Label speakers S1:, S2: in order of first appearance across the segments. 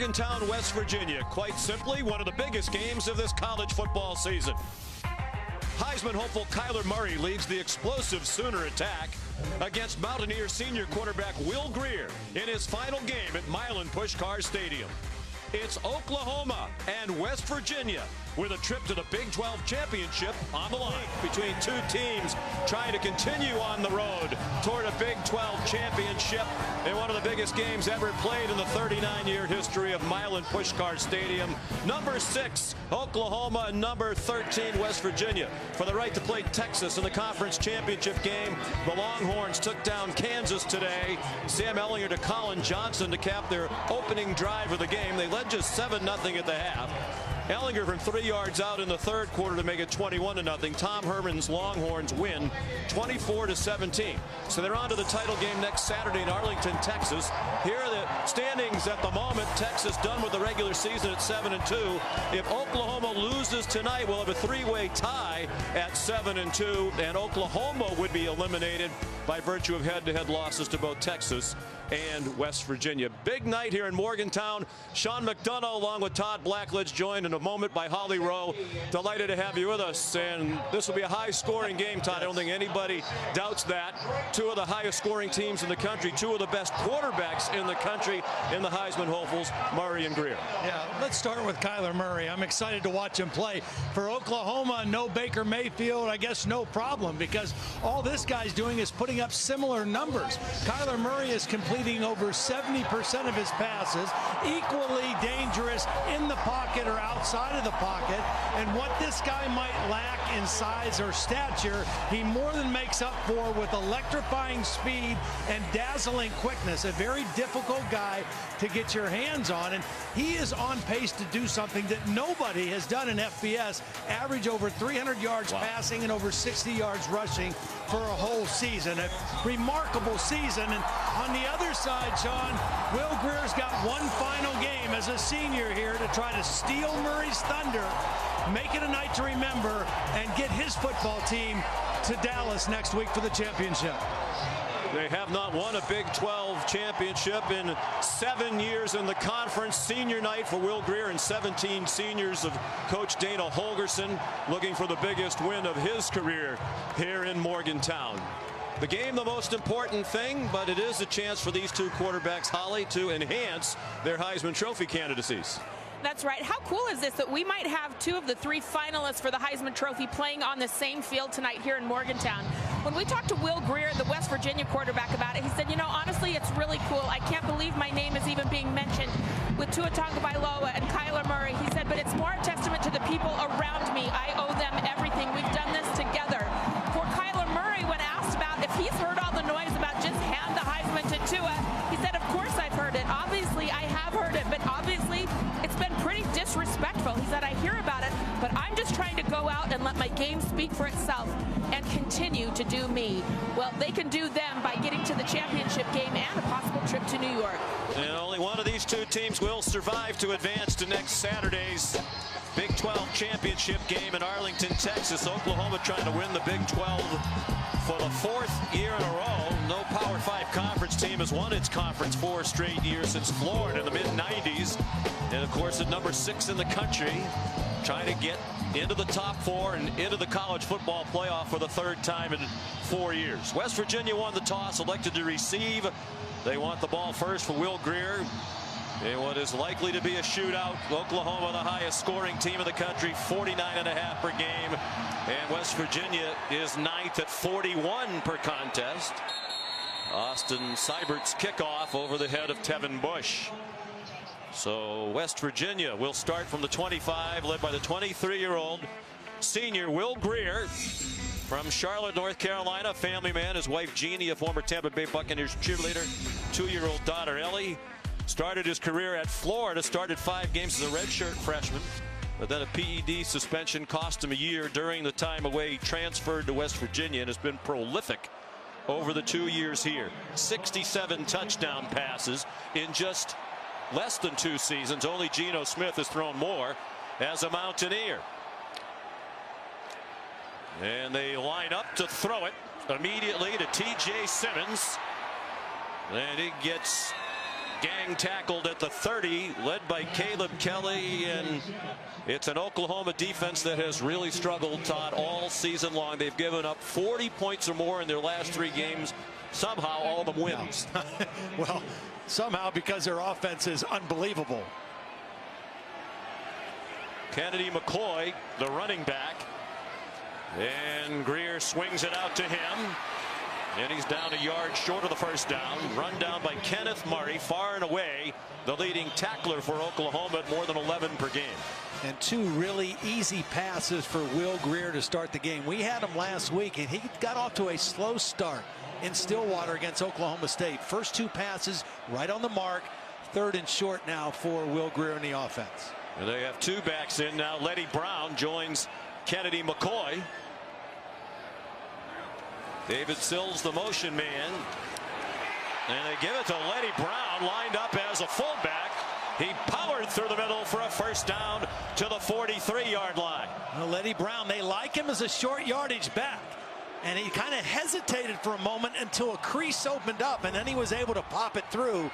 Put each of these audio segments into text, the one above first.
S1: Morgantown, West Virginia. Quite simply, one of the biggest games of this college football season. Heisman hopeful Kyler Murray leads the explosive Sooner attack against Mountaineer senior quarterback Will Grier in his final game at Milan Puskar Stadium. It's Oklahoma and West Virginia with a trip to the Big 12 championship on the line between two teams trying to continue on the road toward a Big 12 championship in one of the biggest games ever played in the 39-year history of Milan Puskar Stadium. Number 6 Oklahoma and number 13 West Virginia for the right to play Texas in the conference championship game. The Longhorns took down Kansas today. Sam Ehlinger to Colin Johnson to cap their opening drive of the game. They led just 7-0 at the half. Ehlinger from 3 yards out in the third quarter to make it 21-0. Tom Herman's Longhorns win 24-17. So they're on to the title game next Saturday in Arlington, Texas. Here are the standings at the moment. Texas done with the regular season at 7-2. If Oklahoma loses tonight, we'll have a three-way tie at 7-2, and Oklahoma would be eliminated by virtue of head-to-head losses to both Texas and West Virginia. Big night here in Morgantown. Sean McDonough along with Todd Blackledge, joined in a moment by Holly Rowe. Delighted to have you with us, and this will be a high-scoring game, Todd. I don't think anybody doubts that. Two of the highest-scoring teams in the country, two of the best quarterbacks in the country in the Heisman hopefuls, Murray and Grier.
S2: Yeah, let's start with Kyler Murray. I'm excited to watch him play. For Oklahoma, no Baker Mayfield, I guess no problem, because all this guy's doing is putting up similar numbers. Kyler Murray is completing over 70% of his passes, equally dangerous in the pocket or outside of the pocket. And what this guy might lack in size or stature, he more than makes up for with electrifying speed and dazzling quickness. A very difficult guy to get your hands on, and he is on pace to do something that nobody has done in FBS, average over 300 yards passing and over 60 yards rushing for a whole season. A remarkable season. And on the other side, Sean, Will Grier's got one final game as a senior here to try to steal Murray's thunder, make it a night to remember, and get his football team to Dallas next week for the championship.
S1: They have not won a Big 12 championship in 7 years in the conference. Senior night for Will Grier and 17 seniors of Coach Dana Holgorsen, looking for the biggest win of his career here in Morgantown. The game, the most important thing, but it is a chance for these two quarterbacks, Holly, to enhance their Heisman Trophy candidacies.
S3: That's right. How cool is this that we might have two of the three finalists for the Heisman Trophy playing on the same field tonight here in Morgantown? When we talked to Will Grier, the West Virginia quarterback, about it, he said, you know, honestly, it's really cool. I can't believe my name is even being mentioned with Tua Tagovailoa and Kyler Murray. He said, but it's more a testament to the people around me. I owe them everything. We've done this together. For Kyler Murray, when asked about if he's heard all the noise about just hand the Heisman to Tua, he said, of course I've heard it. Obviously, I have heard it, but obviously it's been pretty disrespectful. He said, I hear about it, but I'm just trying to go out and let my game speak for itself and continue to do me. Well, they can do them by getting to the championship game and a possible trip to New York.
S1: And only one of these two teams will survive to advance to next Saturday's Big 12 championship game in Arlington, Texas. Oklahoma trying to win the Big 12 for the 4th year in a row. No Power 5 conference team has won its conference 4 straight years since Florida in the mid-90s. And, of course, at number 6 in the country, trying to get into the top 4 and into the college football playoff for the 3rd time in 4 years. West Virginia won the toss, elected to receive. They want the ball first for Will Grier in what is likely to be a shootout. Oklahoma, the highest scoring team in the country, 49.5 per game. And West Virginia is 9th at 41 per contest. Austin Seibert's kickoff over the head of Tevin Bush. So West Virginia will start from the 25, led by the 23-year-old senior Will Grier from Charlotte, North Carolina. Family man, his wife Jeannie, a former Tampa Bay Buccaneers cheerleader. 2-year-old daughter Ellie. Started his career at Florida, started 5 games as a redshirt freshman, but then a PED suspension cost him a year during the time away. He transferred to West Virginia and has been prolific over the 2 years here. 67 touchdown passes in just less than 2 seasons. Only Geno Smith has thrown more as a Mountaineer. And they line up to throw it immediately to TJ Simmons. And he gets gang tackled at the 30, led by Caleb Kelly, and it's an Oklahoma defense that has really struggled, Todd, all season long. They've given up 40 points or more in their last 3 games. Somehow all of them wins.
S2: Well, somehow, because their offense is unbelievable.
S1: Kennedy McCoy, the running back, and Grier swings it out to him, and he's down a yard short of the first down. Run down by Kenneth Murray, far and away the leading tackler for Oklahoma at more than 11 per game.
S2: And 2 really easy passes for Will Grier to start the game. We had him last week, and he got off to a slow start in Stillwater against Oklahoma State. First 2 passes right on the mark. 3rd and short now for Will Grier in the offense.
S1: And they have 2 backs in now. Letty Brown joins Kennedy McCoy. David Sills, the motion man, and they give it to Letty Brown, lined up as a fullback. He powered through the middle for a first down to the 43-yard line.
S2: Well, Letty Brown, they like him as a short yardage back, and he kind of hesitated for a moment until a crease opened up, and then he was able to pop it through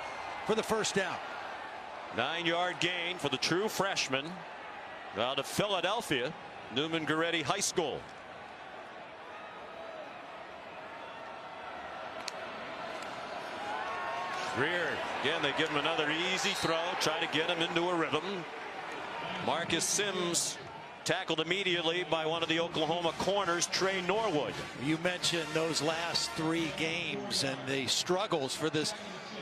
S2: for the first down.
S1: 9-yard gain for the true freshman out of Philadelphia, Newman Goretti High School. Grier, again, they give him another easy throw, try to get him into a rhythm. Marcus Sims tackled immediately by one of the Oklahoma corners, Trey Norwood.
S2: You mentioned those last 3 games and the struggles for this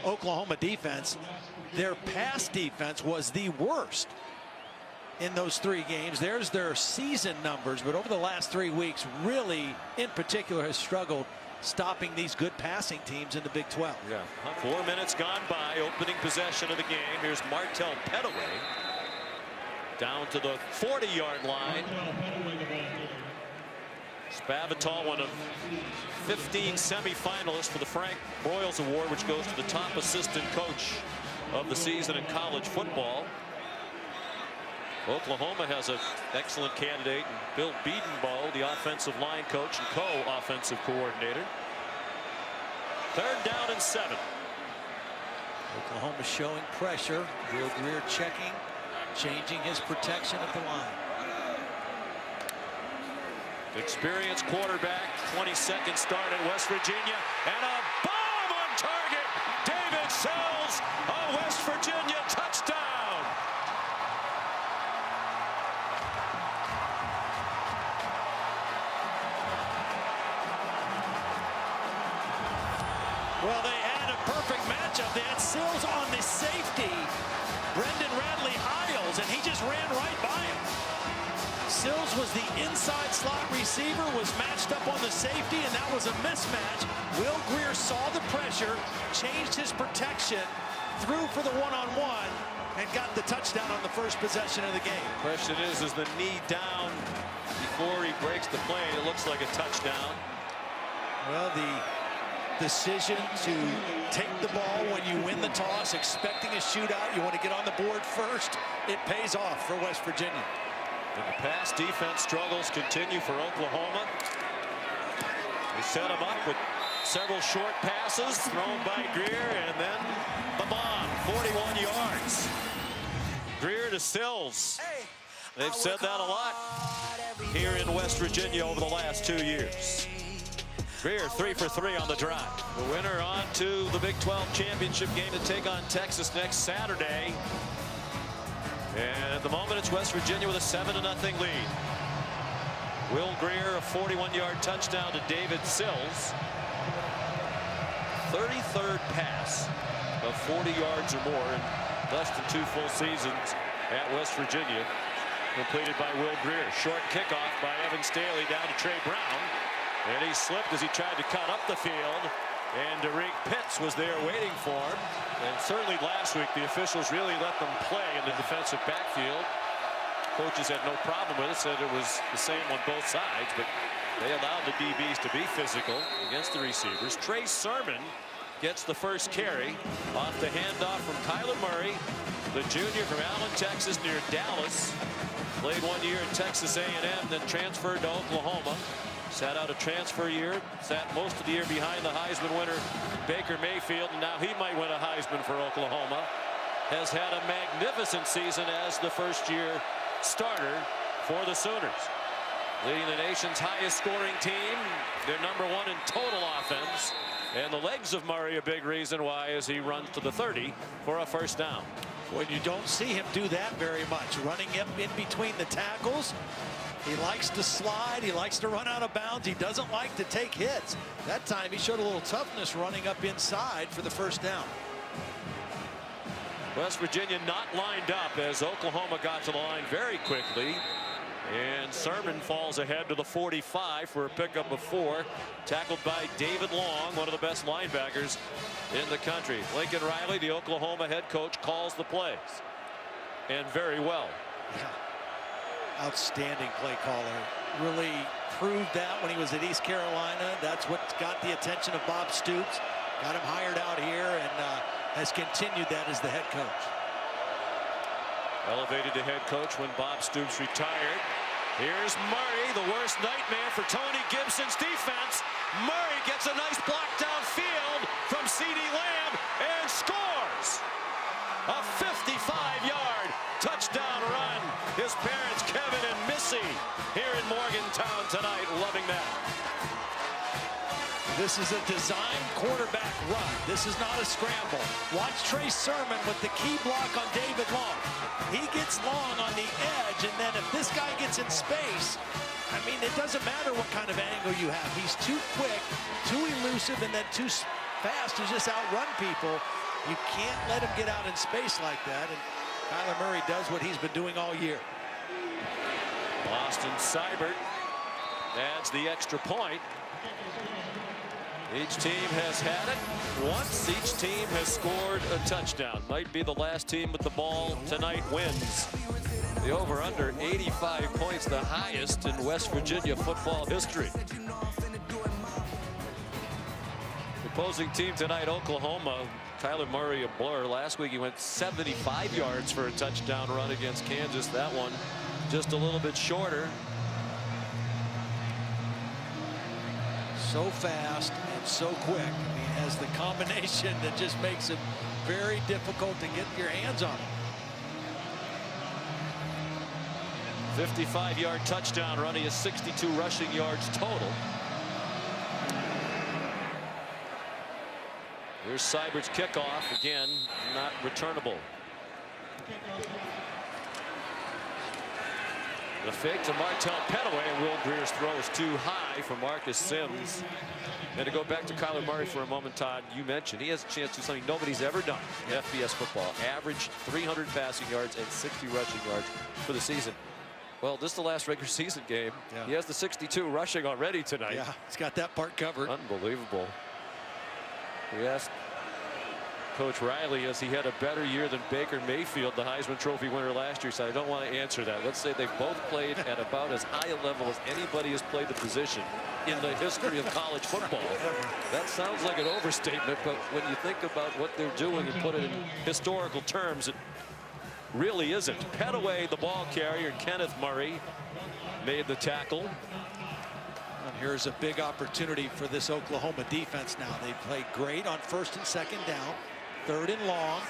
S2: Oklahoma defense. Their pass defense was the worst in those 3 games. There's their season numbers, but over the last 3 weeks, really, in particular, has struggled stopping these good passing teams in the Big 12.
S1: Yeah, 4 minutes gone by, opening possession of the game. Here's Martell Pettaway down to the 40-yard line. Spavital, one of 15 semifinalists for the Frank Broyles Award, which goes to the top assistant coach of the season in college football. Oklahoma has an excellent candidate, Bill Bedenbaugh, the offensive line coach and co-offensive coordinator. 3rd down and 7.
S2: Oklahoma showing pressure. Will Grier checking, changing his protection at the line.
S1: Experienced quarterback, 22nd start at West Virginia, and a bomb on target. David Sills, a West Virginia touchdown.
S2: Well, they had a perfect matchup. They had Sills on the safety, Brendan Radley-Hiles, and he just ran right by him. Sills was the inside slot receiver, was matched up on the safety, and that was a mismatch. Will Grier saw the pressure, changed his protection, threw for the one-on-one, and got the touchdown on the first possession of the game.
S1: Question is the knee down before he breaks the plane? It looks like a touchdown.
S2: Well, the decision to take the ball when you win the toss, expecting a shootout, you want to get on the board first, it pays off for West Virginia.
S1: And the pass defense struggles continue for Oklahoma. They set him up with several short passes thrown by Grier, and then the bomb, 41 yards. Grier to Sills. They've said that a lot here in West Virginia over the last 2 years. Grier 3 for 3 on the drive. The winner on to the Big 12 championship game to take on Texas next Saturday. And at the moment, it's West Virginia with a 7-0 lead. Will Grier, a 41-yard touchdown to David Sills. 33rd pass of 40 yards or more in less than 2 full seasons at West Virginia, completed by Will Grier. Short kickoff by Evan Staley down to Trey Brown. And he slipped as he tried to cut up the field. And Derek Pitts was there waiting for him. And certainly last week, the officials really let them play in the defensive backfield. Coaches had no problem with it, said it was the same on both sides, but they allowed the DBs to be physical against the receivers. Trey Sermon gets the first carry off the handoff from Kyler Murray, the junior from Allen, Texas, near Dallas. Played 1 year at Texas A&M, then transferred to Oklahoma. Sat out a transfer year, sat most of the year behind the Heisman winner Baker Mayfield, and now he might win a Heisman for Oklahoma. Has had a magnificent season as the first-year starter for the Sooners. Leading the nation's highest scoring team. They're #1 in total offense. And the legs of Murray a big reason why as he runs to the 30 for a first down.
S2: When you don't see him do that very much, running up in between the tackles. He likes to slide. He likes to run out of bounds. He doesn't like to take hits. That time he showed a little toughness running up inside for the first down.
S1: West Virginia not lined up as Oklahoma got to the line very quickly. And Sermon falls ahead to the 45 for a pickup of 4. Tackled by David Long, one of the best linebackers in the country. Lincoln Riley, the Oklahoma head coach, calls the plays. And very well.
S2: Yeah. Outstanding play caller. Really proved that when he was at East Carolina. That's what got the attention of Bob Stoops. Got him hired out here and has continued that as the head coach.
S1: Elevated to head coach when Bob Stoops retired. Here's Murray, the worst nightmare for Tony Gibson's defense. Murray gets a nice block downfield from CeeDee Lamb and scores. A 55-yard touchdown run. His parents, Kevin and Missy, here in Morgantown tonight, loving that.
S2: This is a designed quarterback run. This is not a scramble. Watch Trey Sermon with the key block on David Long. He gets Long on the edge, and then if this guy gets in space, I mean, it doesn't matter what kind of angle you have. He's too quick, too elusive, and then too fast to just outrun people. You can't let him get out in space like that, and Kyler Murray does what he's been doing all year.
S1: Austin Seibert adds the extra point. Each team has had it once. Each team has scored a touchdown. Might be the last team with the ball tonight wins. The over-under 85 points, the highest in West Virginia football history. The opposing team tonight, Oklahoma. Kyler Murray a blur. Last week he went 75 yards for a touchdown run against Kansas. That one just a little bit shorter.
S2: So fast and so quick. I mean, has the combination that just makes it very difficult to get your hands on him.
S1: 55-yard touchdown run. He has 62 rushing yards total. Here's Seibert's kickoff. Again, not returnable. The fake to Martell Petaway, and Will Grier's throw is too high for Marcus Sims. And to go back to Kyler Murray for a moment, Todd, you mentioned he has a chance to do something nobody's ever done in FBS football. Average 300 passing yards and 60 rushing yards for the season. Well, this is the last regular season game. Yeah. He has the 62 rushing already tonight.
S2: Yeah, he's got that part covered.
S1: Unbelievable. We asked Coach Riley, as he had a better year than Baker Mayfield, the Heisman Trophy winner last year, so I don't want to answer that. Let's say they've both played at about as high a level as anybody has played the position in the history of college football. That sounds like an overstatement, but when you think about what they're doing and put it in historical terms, it really isn't. Petaway, the ball carrier, Kenneth Murray made the tackle.
S2: And here's a big opportunity for this Oklahoma defense now. They played great on 1st and 2nd down. 3rd and long.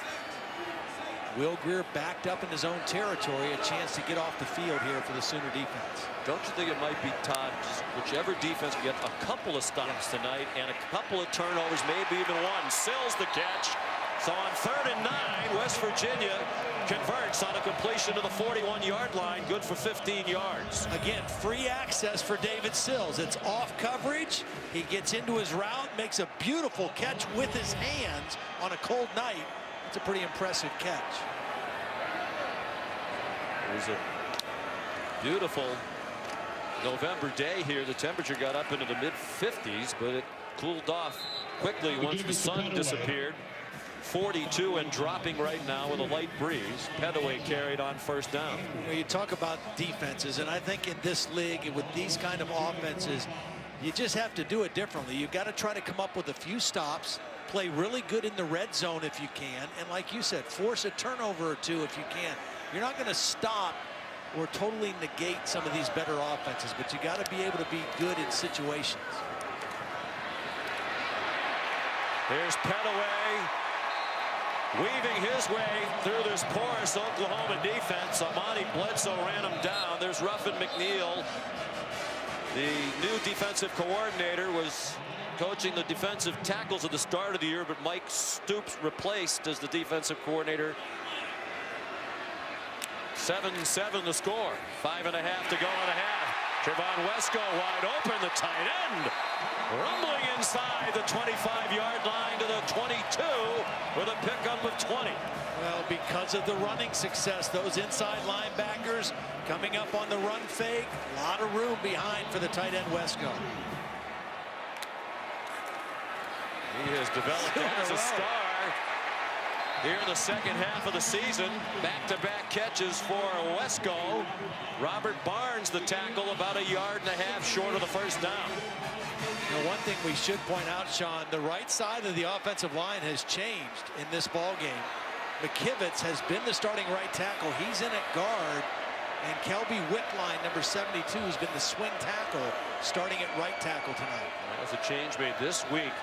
S2: Will Grier backed up in his own territory. A chance to get off the field here for the Sooner defense.
S1: Don't you think it might be, Todd, just whichever defense get a couple of stops tonight and a couple of turnovers, maybe even one. Sills the catch. So on 3rd and 9, West Virginia converts on a completion to the 41-yard line, good for 15 yards.
S2: Again, free access for David Sills. It's off coverage. He gets into his route, makes a beautiful catch with his hands on a cold night. It's a pretty impressive catch.
S1: It was a beautiful November day here. The temperature got up into the mid-50s, but it cooled off quickly once the sun disappeared. 42 and dropping right now with a light breeze. Petaway carried on 1st down.
S2: You know, you talk about defenses, and I think in this league with these kind of offenses, you just have to do it differently. You've got to try to come up with a few stops, play really good in the red zone if you can, and like you said, force a turnover or two if you can. You're not going to stop
S4: or totally negate some of these better offenses, but you got to be able to be good in situations.
S1: Here's Petaway weaving his way through this porous Oklahoma defense. Amani Bledsoe ran him down. There's Ruffin McNeil. The new defensive coordinator was coaching the defensive tackles at the start of the year, but Mike Stoops replaced as the defensive coordinator. 7-7 the score. 5.5 to go in a half. Trevon Wesco wide open, the tight end rumbling inside the 25-yard line to the 22 with a pickup of 20.
S4: Well, because of the running success, those inside linebackers coming up on the run fake, a lot of room behind for the tight end Wesco.
S1: He has developed as a star here in the second half of the season. Back-to-back catches for Wesco. Robert Barnes, the tackle, about 1.5 yards short of the first down.
S4: Now, one thing we should point out, Sean, the right side of the offensive line has changed in this ball game. McKivitz has been the starting right tackle. He's in at guard. And Kelby Wickline, number 72, has been the swing tackle, starting at right tackle tonight.
S1: That was a change made this week.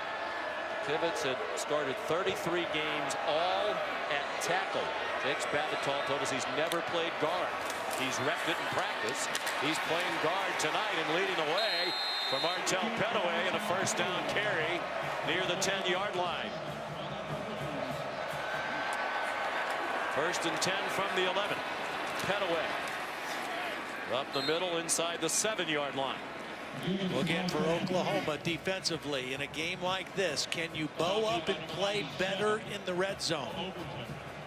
S1: Kivitz had started 33 games, all at tackle. Jake Spavital told us he's never played guard. He's repped it in practice. He's playing guard tonight and leading the way for Martell Petaway in a first down carry near the 10-yard line. First and 10 from the 11. Petaway up the middle inside the 7-yard line.
S4: Well, again, for Oklahoma defensively, in a game like this, can you bow up and play better in the red zone?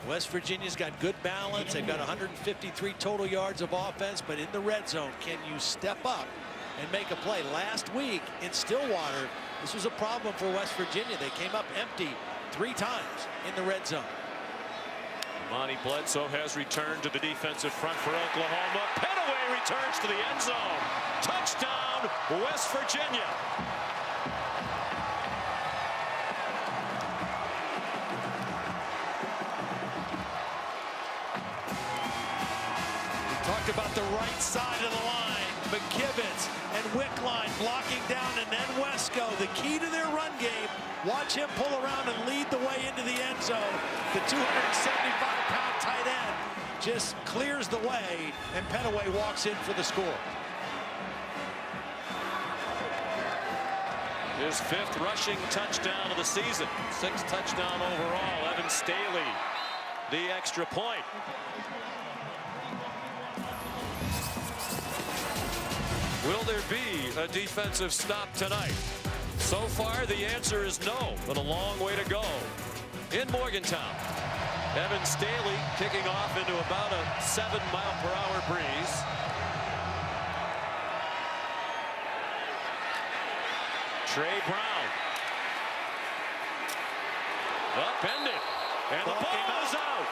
S4: West Virginia's got good balance. They've got 153 total yards of offense, but in the red zone, can you step up and make a play? Last week in Stillwater, this was a problem for West Virginia. They came up empty 3 times in the red zone.
S1: Amani Bledsoe has returned to the defensive front for Oklahoma. Petaway returns to the end zone. Touchdown, West Virginia.
S4: We talked about the right side of the line. McKivitz and Wickline blocking down, and then Wesco. The key to their run game. Watch him pull around and lead the way into the end zone. The 275-pound tight end just clears the way, and Petaway walks in for the score.
S1: His 5th rushing touchdown of the season. 6th touchdown overall. Evan Staley, the extra point. Will there be a defensive stop tonight? So far, the answer is no, but a long way to go. In Morgantown, Evan Staley kicking off into about a 7-mile-per-hour breeze. Trey Brown. Upended. And the ball is out.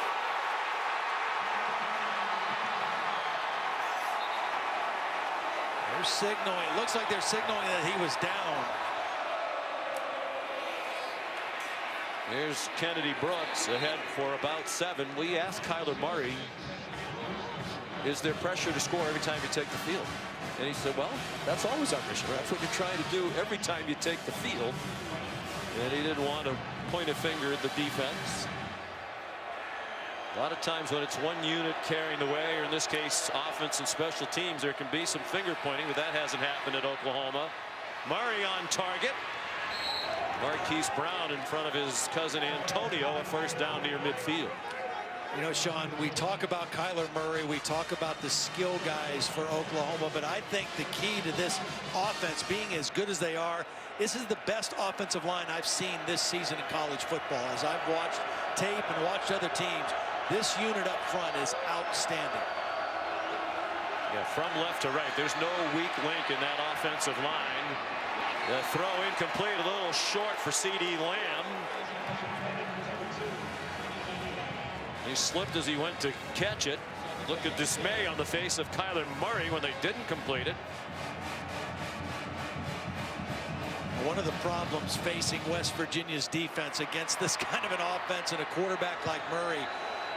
S4: They're signaling. It looks like they're signaling that he was down.
S1: Here's Kennedy Brooks ahead for about 7. We asked Kyler Murray, is there pressure to score every time you take the field? And he said, well, that's always our mission. That's what you're trying to do every time you take the field. And he didn't want to point a finger at the defense. A lot of times when it's one unit carrying the way, or in this case, offense and special teams, there can be some finger pointing, but that hasn't happened at Oklahoma. Murray on target. Marquise Brown in front of his cousin Antonio, a first down near midfield.
S4: You know, Sean, we talk about Kyler Murray, we talk about the skill guys for Oklahoma, but I think the key to this offense being as good as they are, this is the best offensive line I've seen this season in college football. As I've watched tape and watched other teams, this unit up front is outstanding.
S1: Yeah, from left to right, there's no weak link in that offensive line. The throw incomplete, a little short for C.D. Lamb. He slipped as he went to catch it. Look at dismay on the face of Kyler Murray when they didn't complete it.
S4: One of the problems facing West Virginia's defense against this kind of an offense and a quarterback like Murray,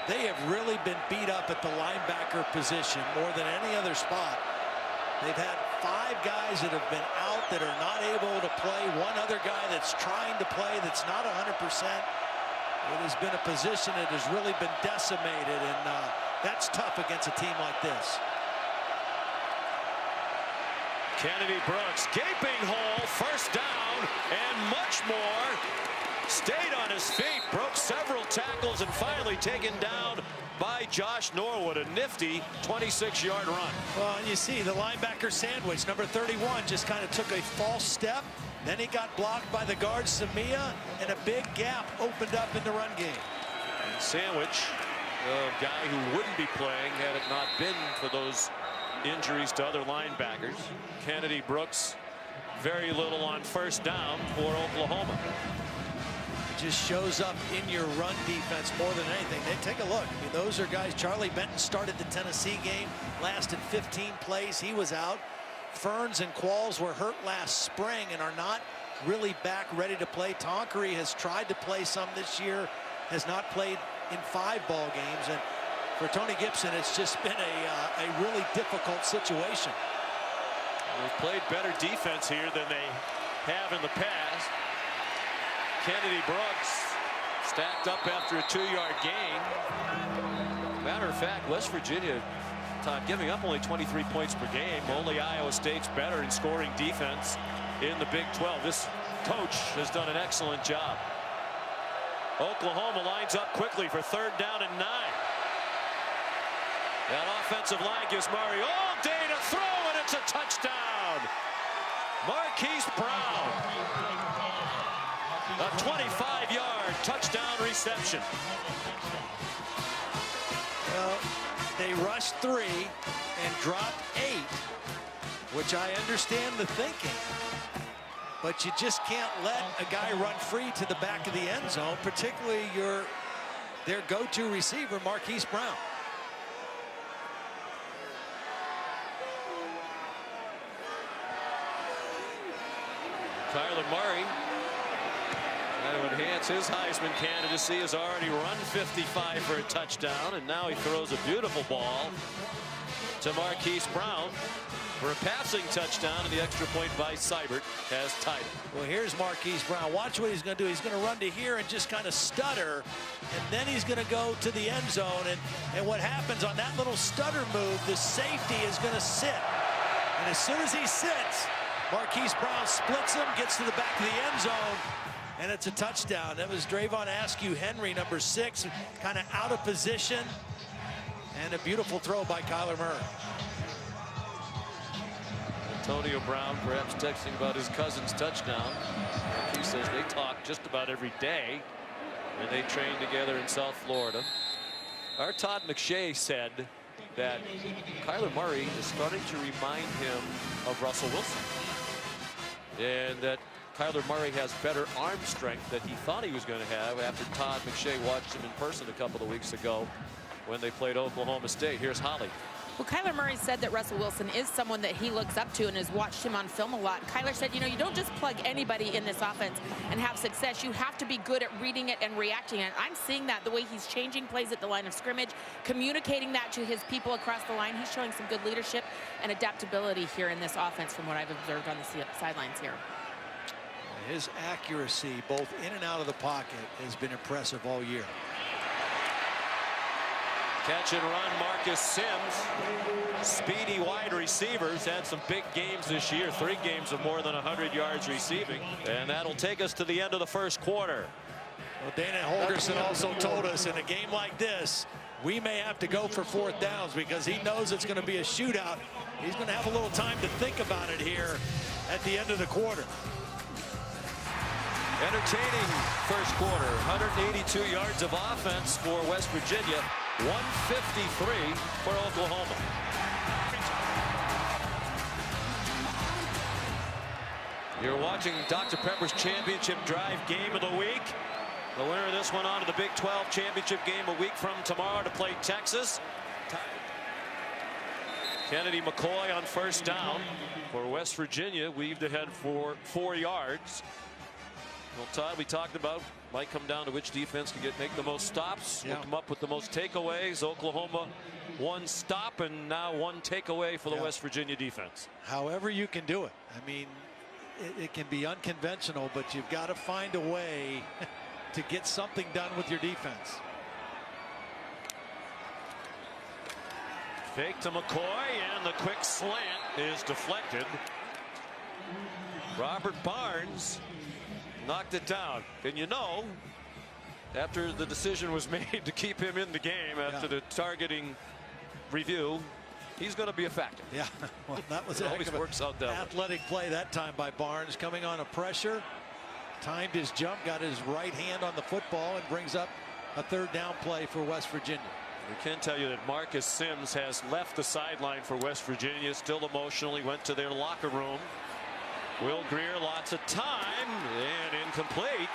S4: They have really been beat up at the linebacker position more than any other spot. They've had 5 guys that have been out that are not able to play. One other guy that's trying to play that's not 100%. It has been a position that has really been decimated, and that's tough against a team like this.
S1: Kennedy Brooks, gaping hole, first down, and much more. Stayed on his feet, broke several tackles, and finally taken down by Josh Norwood. A nifty 26-yard run.
S4: Well, and you see the linebacker sandwich, number 31, just kind of took a false step. Then he got blocked by the guard, Samia, and a big gap opened up in the run game.
S1: And Sandwich, a guy who wouldn't be playing had it not been for those injuries to other linebackers. Kennedy Brooks, very little on first down for Oklahoma.
S4: Just shows up in your run defense more than anything. They take a look. I mean, those are guys. Charlie Benton started the Tennessee game, lasted 15 plays. He was out. Ferns and Qualls were hurt last spring and are not really back ready to play. Tonkery has tried to play some this year, has not played in 5 ball games. And for Tony Gibson, it's just been a really difficult situation.
S1: They've played better defense here than they have in the past. Kennedy Brooks stacked up after a 2-yard gain. Matter of fact, West Virginia, Todd, giving up only 23 points per game. Only Iowa State's better in scoring defense in the Big 12. This coach has done an excellent job. Oklahoma lines up quickly for 3rd down and 9. That offensive line gives Murray all day to throw, and it's a touchdown. Marquise Brown. A 25-yard touchdown reception.
S4: Well, they rushed 3 and dropped 8, which I understand the thinking. But you just can't let a guy run free to the back of the end zone, particularly their go-to receiver, Marquise Brown.
S1: Kyler Murray, to enhance his Heisman candidacy, has already run 55 for a touchdown, and now he throws a beautiful ball to Marquise Brown for a passing touchdown, and the extra point by Seibert has tied it.
S4: Well, here's Marquise Brown. Watch what he's going to do. He's going to run to here and just kind of stutter, and then he's going to go to the end zone. And what happens on that little stutter move, the safety is going to sit. And as soon as he sits, Marquise Brown splits him, gets to the back of the end zone, and it's a touchdown. That was Drayvon Askew Henry, number 6, kind of out of position. And a beautiful throw by Kyler Murray.
S1: Antonio Brown perhaps texting about his cousin's touchdown. He says they talk just about every day, and they train together in South Florida. Our Todd McShay said that Kyler Murray is starting to remind him of Russell Wilson, and that Kyler Murray has better arm strength than he thought he was going to have after Todd McShay watched him in person a couple of weeks ago when they played Oklahoma State. Here's Holly.
S3: Well, Kyler Murray said that Russell Wilson is someone that he looks up to and has watched him on film a lot. Kyler said, you know, you don't just plug anybody in this offense and have success. You have to be good at reading it and reacting. And I'm seeing that the way he's changing plays at the line of scrimmage, communicating that to his people across the line. He's showing some good leadership and adaptability here in this offense from what I've observed on the sidelines here.
S4: His accuracy, both in and out of the pocket, has been impressive all year.
S1: Catch and run, Marcus Sims. Speedy wide receivers, had some big games this year. 3 games of more than 100 yards receiving. And that'll take us to the end of the first quarter.
S4: Well, Dana Holgorsen also told us in a game like this, we may have to go for 4th downs because he knows it's going to be a shootout. He's going to have a little time to think about it here at the end of the quarter.
S1: Entertaining first quarter. 182 yards of offense for West Virginia. 153 for Oklahoma. You're watching Dr. Pepper's Championship Drive game of the week. The winner of this one on to the Big 12 Championship game a week from tomorrow to play Texas. Kennedy McCoy on first down for West Virginia. Weaved ahead for 4 yards. Will Todd, we talked about might come down to which defense can make the most stops.
S4: Yeah.
S1: Will come up with the most takeaways. Oklahoma 1 stop and now 1 takeaway for the West Virginia defense.
S4: However you can do it. I mean, it can be unconventional, but you've got to find a way to get something done with your defense.
S1: Fake to McCoy, and the quick slant is deflected. Robert Barnes knocked it down. And you know, after the decision was made to keep him in the game after the targeting review, he's going to be a factor.
S4: Yeah, well, that was
S1: always works out that
S4: athletic play that time by Barnes, coming on a pressure, timed his jump, got his right hand on the football, and brings up a 3rd down play for West Virginia.
S1: We can tell you that Marcus Sims has left the sideline for West Virginia, still emotionally, went to their locker room. Will Grier, lots of time, and incomplete.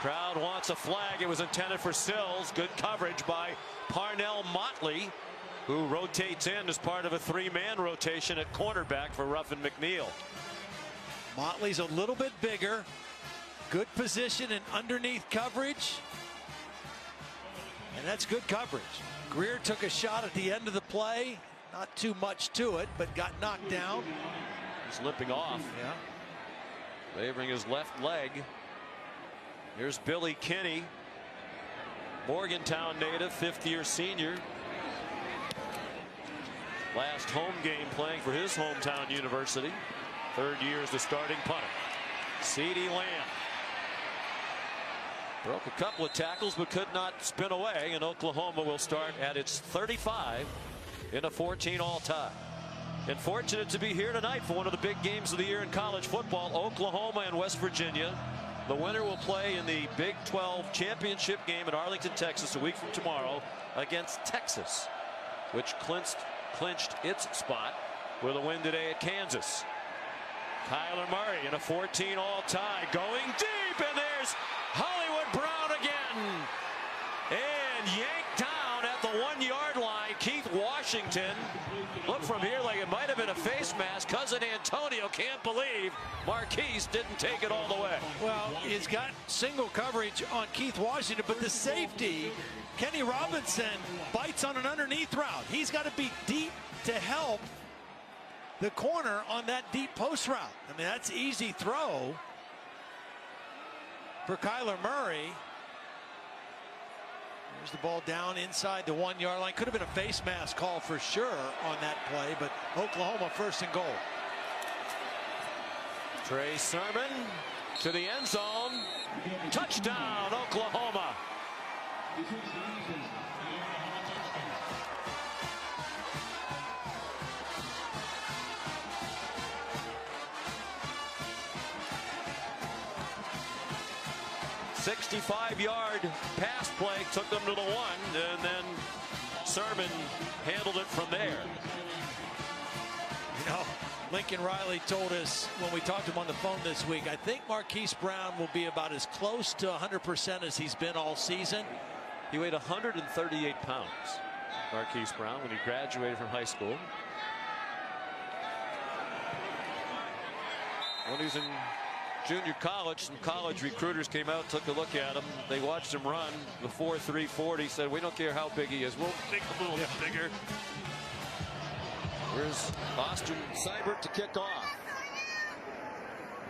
S1: Crowd wants a flag. It was intended for Sills. Good coverage by Parnell Motley, who rotates in as part of a 3-man rotation at cornerback for Ruffin McNeil.
S4: Motley's a little bit bigger, good position and underneath coverage, and that's good coverage. Grier took a shot at the end of the play, not too much to it, but got knocked down.
S1: He's limping off.
S4: Yeah.
S1: Favoring his left leg. Here's Billy Kinney, Morgantown native, 5th-year senior. Last home game playing for his hometown university. 3rd year as the starting punter. CeeDee Lamb broke a couple of tackles but could not spin away, and Oklahoma will start at its 35 in a 14-all tie. And fortunate to be here tonight for one of the big games of the year in college football, Oklahoma and West Virginia. The winner will play in the Big 12 championship game in Arlington, Texas, a week from tomorrow against Texas, which clinched its spot with a win today at Kansas. Kyler Murray in a 14-all tie, going deep, and there's Hollywood Brown again, and yanked down at the 1-yard line. Keith Washington, look from here like it might have been a face mask. Cousin Antonio can't believe Marquise didn't take it all the way.
S4: Well, he's got single coverage on Keith Washington, but the safety, Kenny Robinson, bites on an underneath route. He's got to be deep to help the corner on that deep post route. I mean, that's easy throw for Kyler Murray. There's the ball down inside the 1-yard line. Could have been a face mask call for sure on that play, but Oklahoma 1st and goal.
S1: Trey Sermon to the end zone. Touchdown, Oklahoma. "65-yard pass play took them to the 1, and then Sermon handled it from there."
S4: You know, Lincoln Riley told us when we talked to him on the phone this week, I think Marquise Brown will be about as close to 100% as he's been all season.
S1: He weighed 138 pounds, Marquise Brown, when he graduated from high school. When he was in junior college, some college recruiters came out, took a look at him. They watched him run the 4.3 40. Said, "We don't care how big he is. We'll make him a little bit bigger." Here's Austin Seibert to kick off.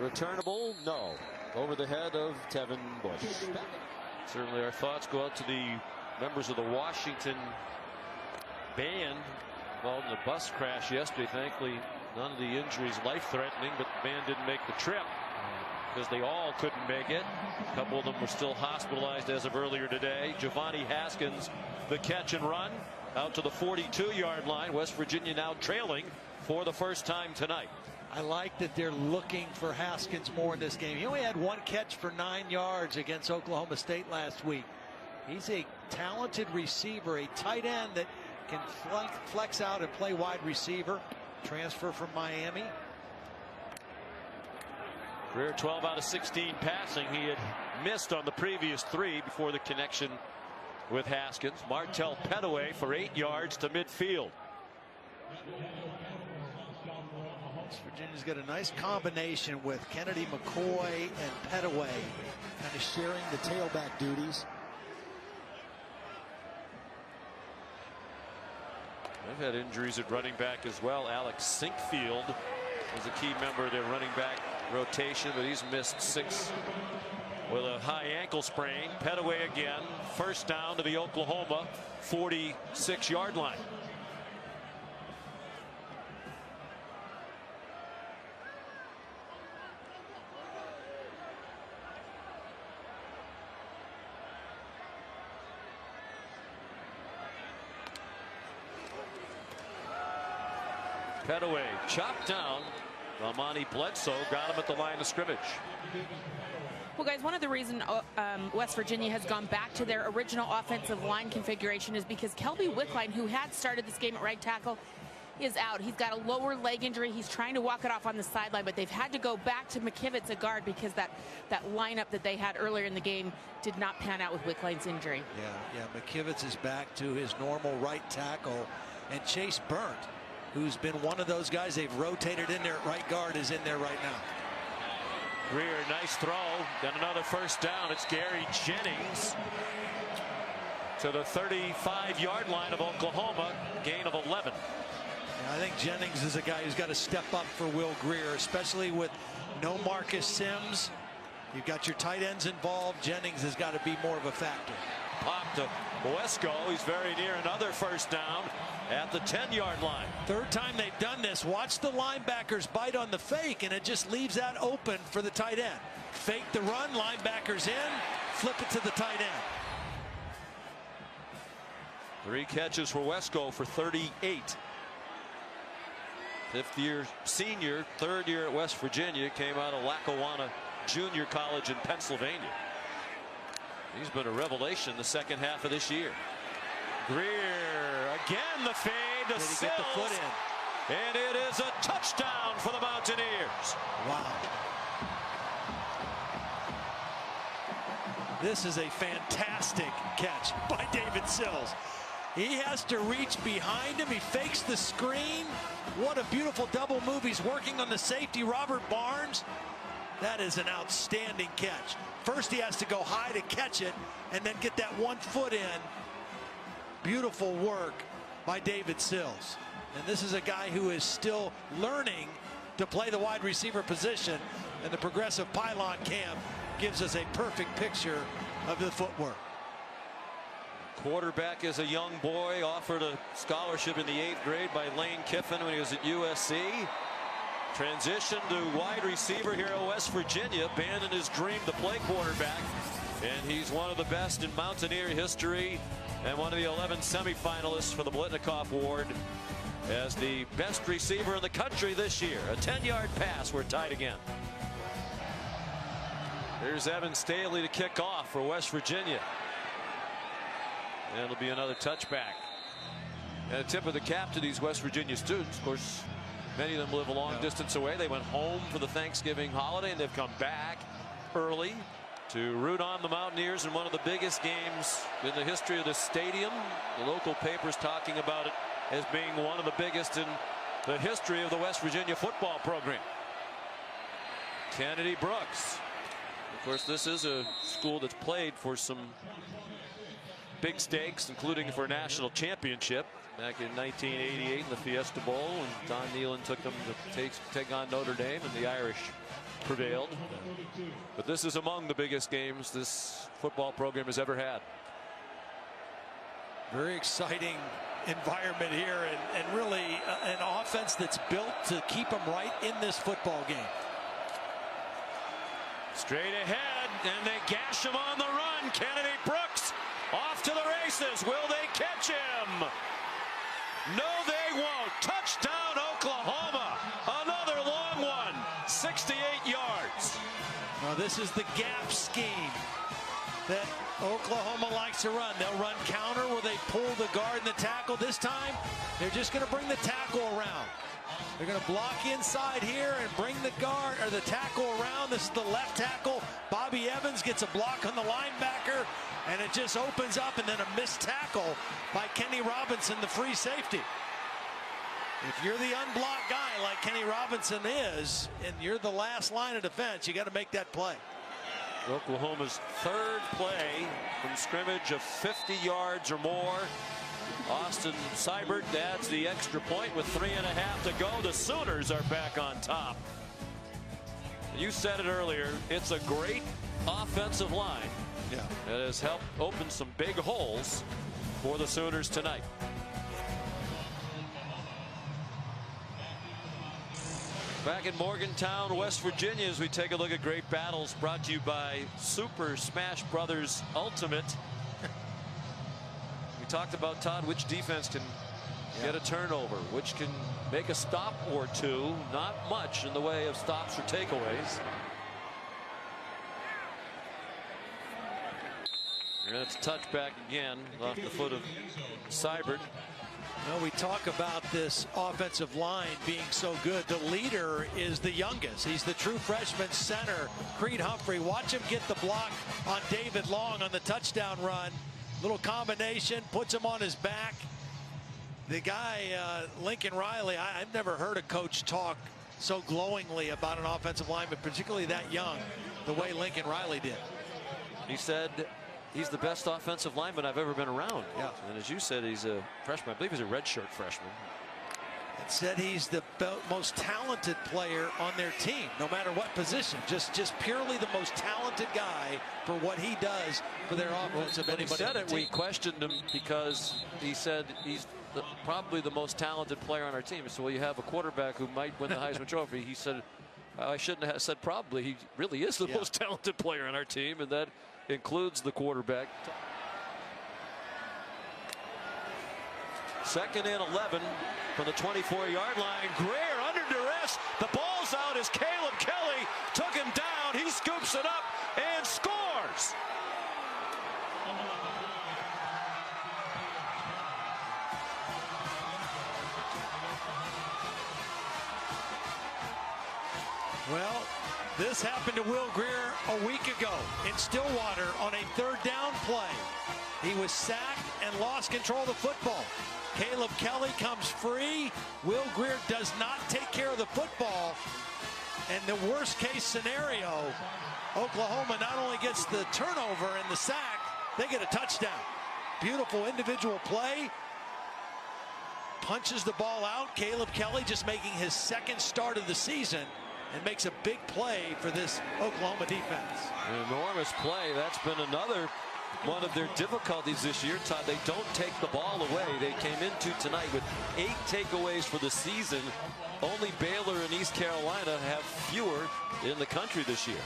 S1: Returnable? No. Over the head of Tevin Bush. Certainly our thoughts go out to the members of the Washington band involved in the bus crash yesterday. Thankfully, none of the injuries life-threatening, but the band didn't make the trip because they all couldn't make it. A couple of them were still hospitalized as of earlier today. Giovanni Haskins, the catch and run out to the 42-yard line. West Virginia now trailing for the first time tonight.
S4: I like that they're looking for Haskins more in this game. He only had 1 catch for 9 yards against Oklahoma State last week. He's a talented receiver, a tight end that can flex out and play wide receiver. Transfer from Miami.
S1: Grier 12 out of 16 passing. He had missed on the previous 3 before the connection with Haskins. Martell Pettaway for 8 yards to midfield.
S4: West Virginia's got a nice combination with Kennedy, McCoy, and Petaway kind of sharing the tailback duties.
S1: They've had injuries at running back as well. Alex Sinkfield was a key member of their running back rotation, but he's missed 6 with a high ankle sprain. Petaway again, first down to the Oklahoma 46-yard line. Petaway chopped down. Monty Bledsoe got him at the line of scrimmage.
S3: Well, guys, one of the reasons West Virginia has gone back to their original offensive line configuration is because Kelby Wickline, who had started this game at right tackle, is out. He's got a lower leg injury. He's trying to walk it off on the sideline, but they've had to go back to McKivitz at guard because that lineup that they had earlier in the game did not pan out with Wickline's injury.
S4: Yeah, McKivitz is back to his normal right tackle, and Chase Burnt, who's been one of those guys they've rotated in there at right guard, is in there right now.
S1: Grier, nice throw. Then another first down. It's Gary Jennings to the 35-yard line of Oklahoma. Gain of 11.
S4: Yeah, I think Jennings is a guy who's got to step up for Will Grier, especially with no Marcus Sims. You've got your tight ends involved. Jennings has got to be more of a factor.
S1: Pop to Wesco. He's very near another first down at the 10-yard line.
S4: Third time they've done this. Watch the linebackers bite on the fake, and it just leaves that open for the tight end. Fake the run, linebackers in, flip it to the tight end.
S1: 3 catches for Wesco for 38. Fifth-year senior, third year at West Virginia, came out of Lackawanna Junior College in Pennsylvania. He's been a revelation the second half of this year. Grier again, the fade to Sills,
S4: get the foot in,
S1: and it is a touchdown for the Mountaineers.
S4: Wow. This is a fantastic catch by David Sills. He has to reach behind him. He fakes the screen. What a beautiful double move. He's working on the safety, Robert Barnes. That is an outstanding catch. First he has to go high to catch it and then get that 1 foot in. Beautiful work by David Sills. And this is a guy who is still learning to play the wide receiver position, and the progressive pylon camp gives us a perfect picture of the footwork.
S1: Quarterback is a young boy, offered a scholarship in the 8th grade by Lane Kiffin when he was at USC. Transition to wide receiver here at West Virginia, abandoned his dream to play quarterback, and he's one of the best in Mountaineer history and one of the 11 semifinalists for the Blitnikoff Award as the best receiver in the country this year. A 10-yard pass. We're tied again. Here's Evan Staley to kick off for West Virginia. And it'll be another touchback. And a tip of the cap to these West Virginia students. Of course, many of them live a long distance away. They went home for the Thanksgiving holiday, and they've come back early to root on the Mountaineers in one of the biggest games in the history of the stadium. The local papers talking about it as being one of the biggest in the history of the West Virginia football program. Kennedy Brooks. Of course, this is a school that's played for some big stakes, including for a national championship back in 1988 in the Fiesta Bowl, when Don Nehlen took them to take on Notre Dame, and the Irish prevailed. But this is among the biggest games this football program has ever had.
S4: Very exciting environment here, and really an offense that's built to keep them right in this football game.
S1: Straight ahead, and they gash him on the run. Kennedy Brooks off to the races. Will they catch him? No, they won't. Touchdown, Oklahoma. Another long one. 68 yards.
S4: Now this is the gap scheme that Oklahoma likes to run. They'll run counter where they pull the guard and the tackle. This time, they're just going to bring the tackle around. They're going to block inside here and bring the guard or the tackle around. This is the left tackle. Bobby Evans gets a block on the linebacker, and it just opens up, and then a missed tackle by Kenny Robinson, the free safety. If you're the unblocked guy like Kenny Robinson is, and you're the last line of defense, you got to make that play.
S1: Oklahoma's third play from scrimmage of 50 yards or more. Austin Seibert adds the extra point with 3.5 to go. The Sooners are back on top. You said it earlier, it's a great offensive line that has helped open some big holes for the Sooners tonight. Back in Morgantown, West Virginia, as we take a look at great battles brought to you by Super Smash Brothers Ultimate. We talked about, Todd, which defense can get a turnover, which can make a stop or two. Not much in the way of stops or takeaways. And it's touchback again off the foot of Seibert.
S4: Well, we talk about this offensive line being so good. The leader is the youngest. He's the true freshman center, Creed Humphrey. Watch him get the block on David Long on the touchdown run. Little combination, puts him on his back. The guy, Lincoln Riley, I've never heard a coach talk so glowingly about an offensive lineman, particularly that young, the way Lincoln Riley did.
S1: He said he's the best offensive lineman I've ever been around.
S4: Yeah.
S1: And as you said, he's a freshman. I believe he's a redshirt freshman.
S4: It said he's the most talented player on their team, no matter what position. Just purely the most talented guy for what he does for their offense.
S1: When he said it, we questioned him because he said he's probably the most talented player on our team. So, well, you have a quarterback who might win the Heisman Trophy. He said, I shouldn't have said probably. He really is the most talented player on our team, and that includes the quarterback. Second and 11 from the 24-yard line. Grier under duress. The ball's out as Caleb Kelly took him down. He scoops it up and scores.
S4: Well, this happened to Will Grier a week ago in Stillwater on a third down play. He was sacked and lost control of the football. Caleb Kelly comes free. Will Grier does not take care of the football. And the worst case scenario, Oklahoma not only gets the turnover and the sack, they get a touchdown. Beautiful individual play. Punches the ball out. Caleb Kelly just making his second start of the season and makes a big play for this Oklahoma defense.
S1: An enormous play. That's been another one of their difficulties this year, Todd. They don't take the ball away. They came into tonight with 8 takeaways for the season. Only Baylor and East Carolina have fewer in the country this year.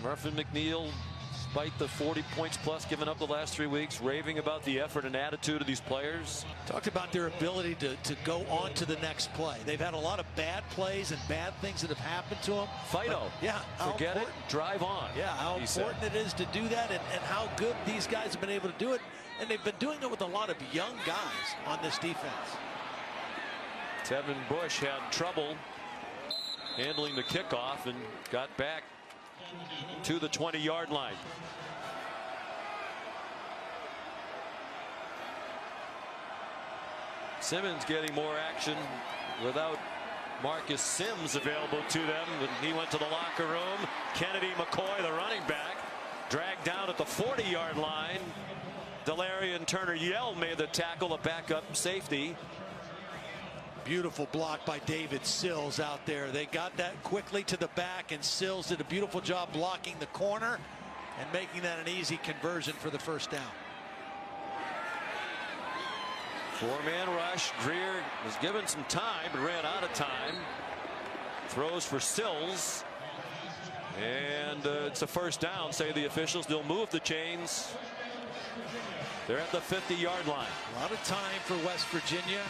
S1: Murphy McNeil, despite the 40 points plus given up the last 3 weeks, raving about the effort and attitude of these players.
S4: Talked about their ability to go on to the next play. They've had a lot of bad plays and bad things that have happened to them.
S1: Fido.
S4: Yeah.
S1: Forget it. Drive on.
S4: Yeah. How important it is to do that, and how good these guys have been able to do it. And they've been doing it with a lot of young guys on this defense.
S1: Tevin Bush had trouble handling the kickoff and got back to the 20-yard line. Simmons getting more action without Marcus Sims available to them. When he went to the locker room, Kennedy McCoy, the running back, dragged down at the 40-yard line. Delarian Turner-Yell made the tackle, a backup safety.
S4: Beautiful block by David Sills out there. They got that quickly to the back, and Sills did a beautiful job blocking the corner and making that an easy conversion for the first down.
S1: 4-man rush. Grier was given some time but ran out of time. Throws for Sills. And it's a first down, say the officials. They'll move the chains. They're at the 50-yard line.
S4: A lot of time for West Virginia.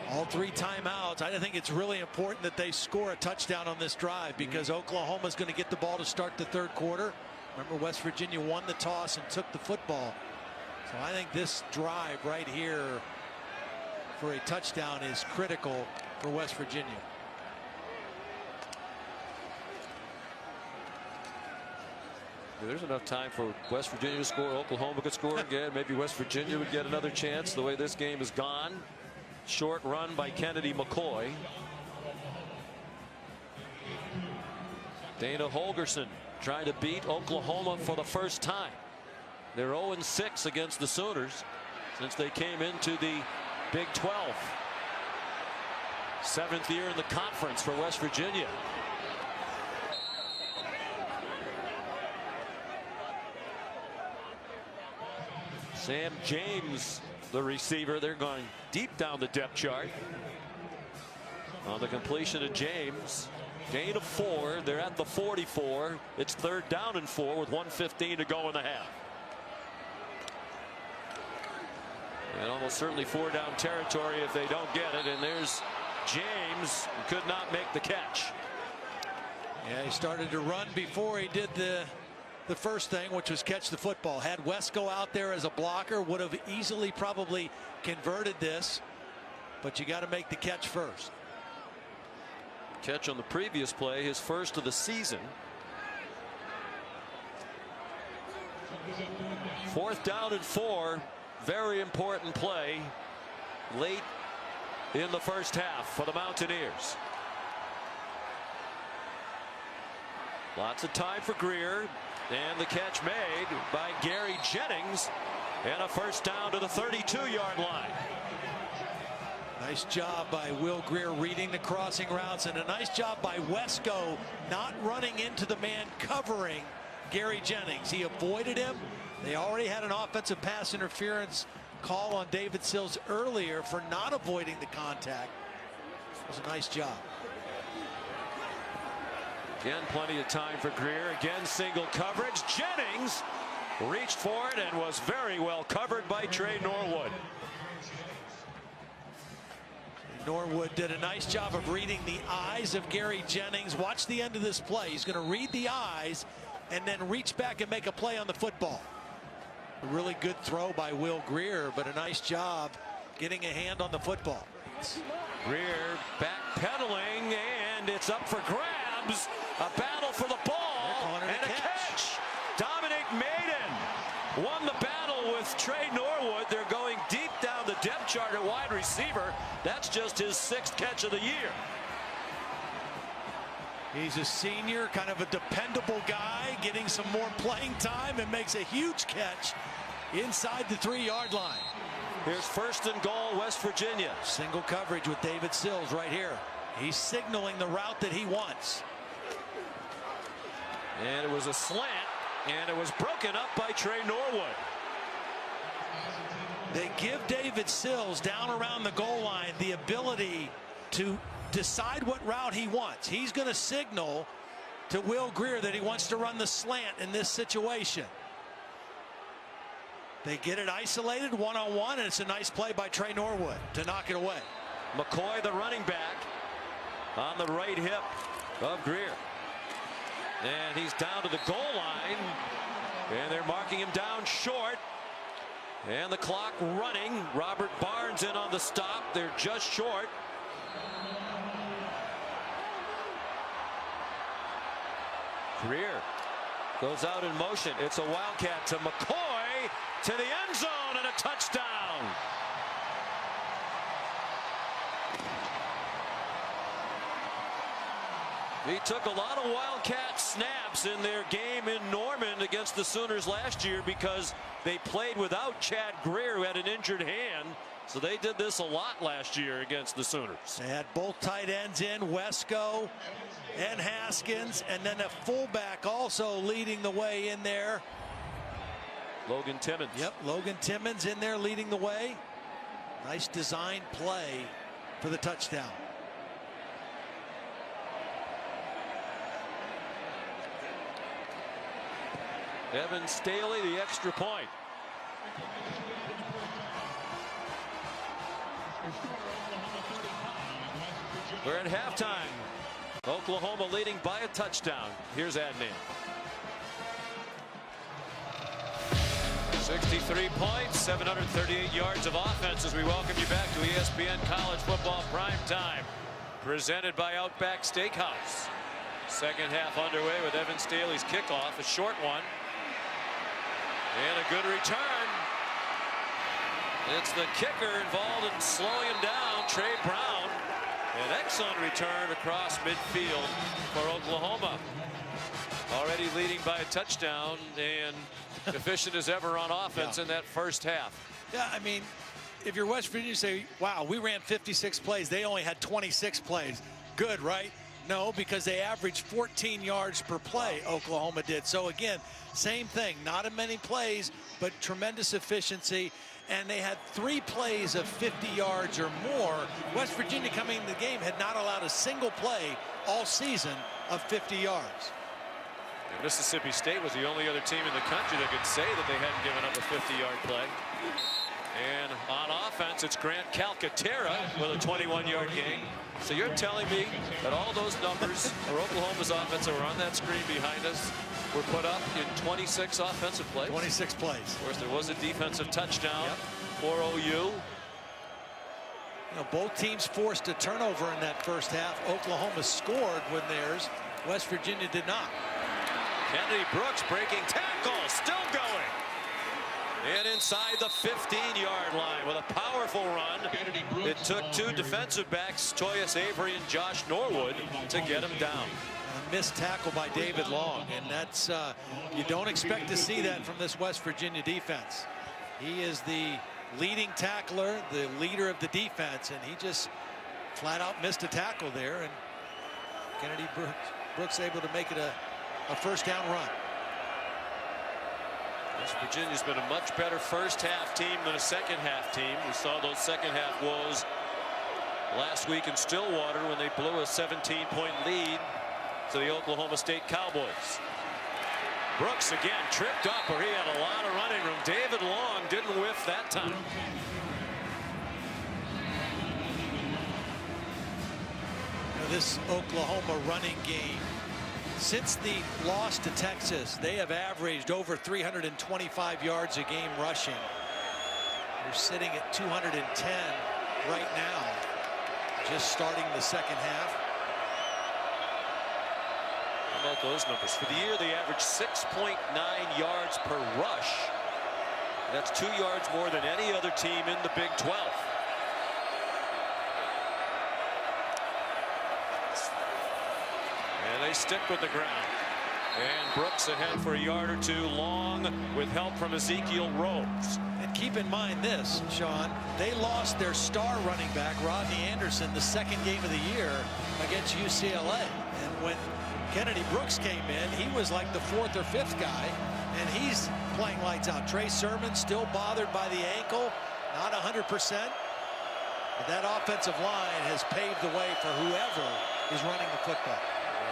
S4: All 3 timeouts. I think it's really important that they score a touchdown on this drive, because Oklahoma's going to get the ball to start the third quarter. Remember, West Virginia won the toss and took the football. So I think this drive right here for a touchdown is critical for West Virginia.
S1: There's enough time for West Virginia to score. Oklahoma could score again. Maybe West Virginia would get another chance the way this game has gone. Short run by Kennedy McCoy. Dana Holgorsen trying to beat Oklahoma for the first time. They're 0-6 against the Sooners since they came into the Big 12. 7th year in the conference for West Virginia. Sam James, the receiver. They're going deep down the depth chart. On the completion of James, gain of 4. They're at the 44. It's 3rd down and 4 with 1:15 to go in the half. And almost certainly 4-down territory if they don't get it. And there's James, who could not make the catch.
S4: Yeah, he started to run before he did the first thing, which was catch the football. Had Wesco out there as a blocker, would have easily probably converted this, but you got to make the catch first.
S1: Catch on the previous play, his first of the season. 4th down and 4. Very important play late in the first half for the Mountaineers. Lots of time for Grier, and the catch made by Gary Jennings, and a first down to the 32-yard line.
S4: Nice job by Will Grier reading the crossing routes, and a nice job by Wesco not running into the man covering Gary Jennings. He avoided him. They already had an offensive pass interference call on David Sills earlier for not avoiding the contact. It was a nice job.
S1: Again, plenty of time for Grier. Again, single coverage. Jennings reached for it and was very well covered by Trey Norwood.
S4: Norwood did a nice job of reading the eyes of Gary Jennings. Watch the end of this play. He's going to read the eyes and then reach back and make a play on the football. A really good throw by Will Grier, but a nice job getting a hand on the football.
S1: Grier backpedaling, and it's up for grabs. A battle for the ball and a catch. Dominic Maiden won the battle with Trey Norwood. They're going deep down the depth chart at wide receiver. That's just his 6th catch of the year.
S4: He's a senior, kind of a dependable guy, getting some more playing time, and makes a huge catch inside the 3-yard line.
S1: Here's 1st and goal, West Virginia.
S4: Single coverage with David Sills right here. He's signaling the route that he wants.
S1: And it was a slant, and it was broken up by Trey Norwood.
S4: They give David Sills down around the goal line the ability to decide what route he wants. He's going to signal to Will Grier that he wants to run the slant in this situation. They get it isolated one-on-one, and it's a nice play by Trey Norwood to knock it away.
S1: McCoy, the running back, on the right hip of Grier. And he's down to the goal line, and they're marking him down short. And the clock running. Robert Barnes in on the stop. They're just short. Grier goes out in motion. It's a wildcat to McCoy, to the end zone, and a touchdown. He took a lot of wildcat snaps in their game in Norman against the Sooners last year because they played without Chad Grier, who had an injured hand. So they did this a lot last year against the Sooners.
S4: They had both tight ends in, Wesco and Haskins, and then a fullback also leading the way in there.
S1: Logan Timmons.
S4: Yep, Logan Timmons in there leading the way. Nice design play for the touchdown.
S1: Evan Staley, the extra point. We're at halftime. Oklahoma leading by a touchdown. Here's Adnan. 63 points, 738 yards of offense as we welcome you back to ESPN College Football Prime Time, presented by Outback Steakhouse. Second half underway with Evan Staley's kickoff, a short one. And a good return. It's the kicker involved in slowing him down, Trey Brown. An excellent return across midfield for Oklahoma. Already leading by a touchdown and efficient as ever on offense in that first half.
S4: Yeah, I mean, if you're West Virginia, you say, wow, we ran 56 plays. They only had 26 plays. Good, right? No, because they averaged 14 yards per play, Oklahoma did. So, again, same thing. Not as many plays, but tremendous efficiency. And they had 3 plays of 50 yards or more. West Virginia, coming into the game, had not allowed a single play all season of 50 yards.
S1: And Mississippi State was the only other team in the country that could say that they hadn't given up a 50-yard play. And on offense, it's Grant Calcaterra with a 21-yard gain. So you're telling me that all those numbers for Oklahoma's offense that were on that screen behind us were put up in 26 offensive plays?
S4: 26 plays.
S1: Of course, there was a defensive touchdown for OU.
S4: You know, both teams forced a turnover in that first half. Oklahoma scored when theirs. West Virginia did not.
S1: Kennedy Brooks breaking tackle, still going. And inside the 15-yard line with a powerful run. It took 2 defensive backs, Toyus Avery and Josh Norwood, to get him down.
S4: A missed tackle by David Long, and that's you don't expect to see that from this West Virginia defense. He is the leading tackler, the leader of the defense, and he just flat out missed a tackle there, and Kennedy Brooks able to make it a first down run.
S1: West Virginia's been a much better first half team than a second half team. We saw those second half woes last week in Stillwater when they blew a 17-point lead to the Oklahoma State Cowboys. Brooks again tripped up where he had a lot of running room. David Long didn't whiff that time.
S4: Now this Oklahoma running game, since the loss to Texas, they have averaged over 325 yards a game rushing. They're sitting at 210 right now, just starting the second half.
S1: How about those numbers? For the year, they averaged 6.9 yards per rush. That's 2 yards more than any other team in the Big 12. And they stick with the ground. And Brooks ahead for a yard or two. Long with help from Ezekiel Rhodes.
S4: And keep in mind this, Sean, they lost their star running back, Rodney Anderson, the second game of the year against UCLA. And when Kennedy Brooks came in, he was like the 4th or 5th guy, and he's playing lights out. Trey Sermon still bothered by the ankle, not 100%. But that offensive line has paved the way for whoever is running the football.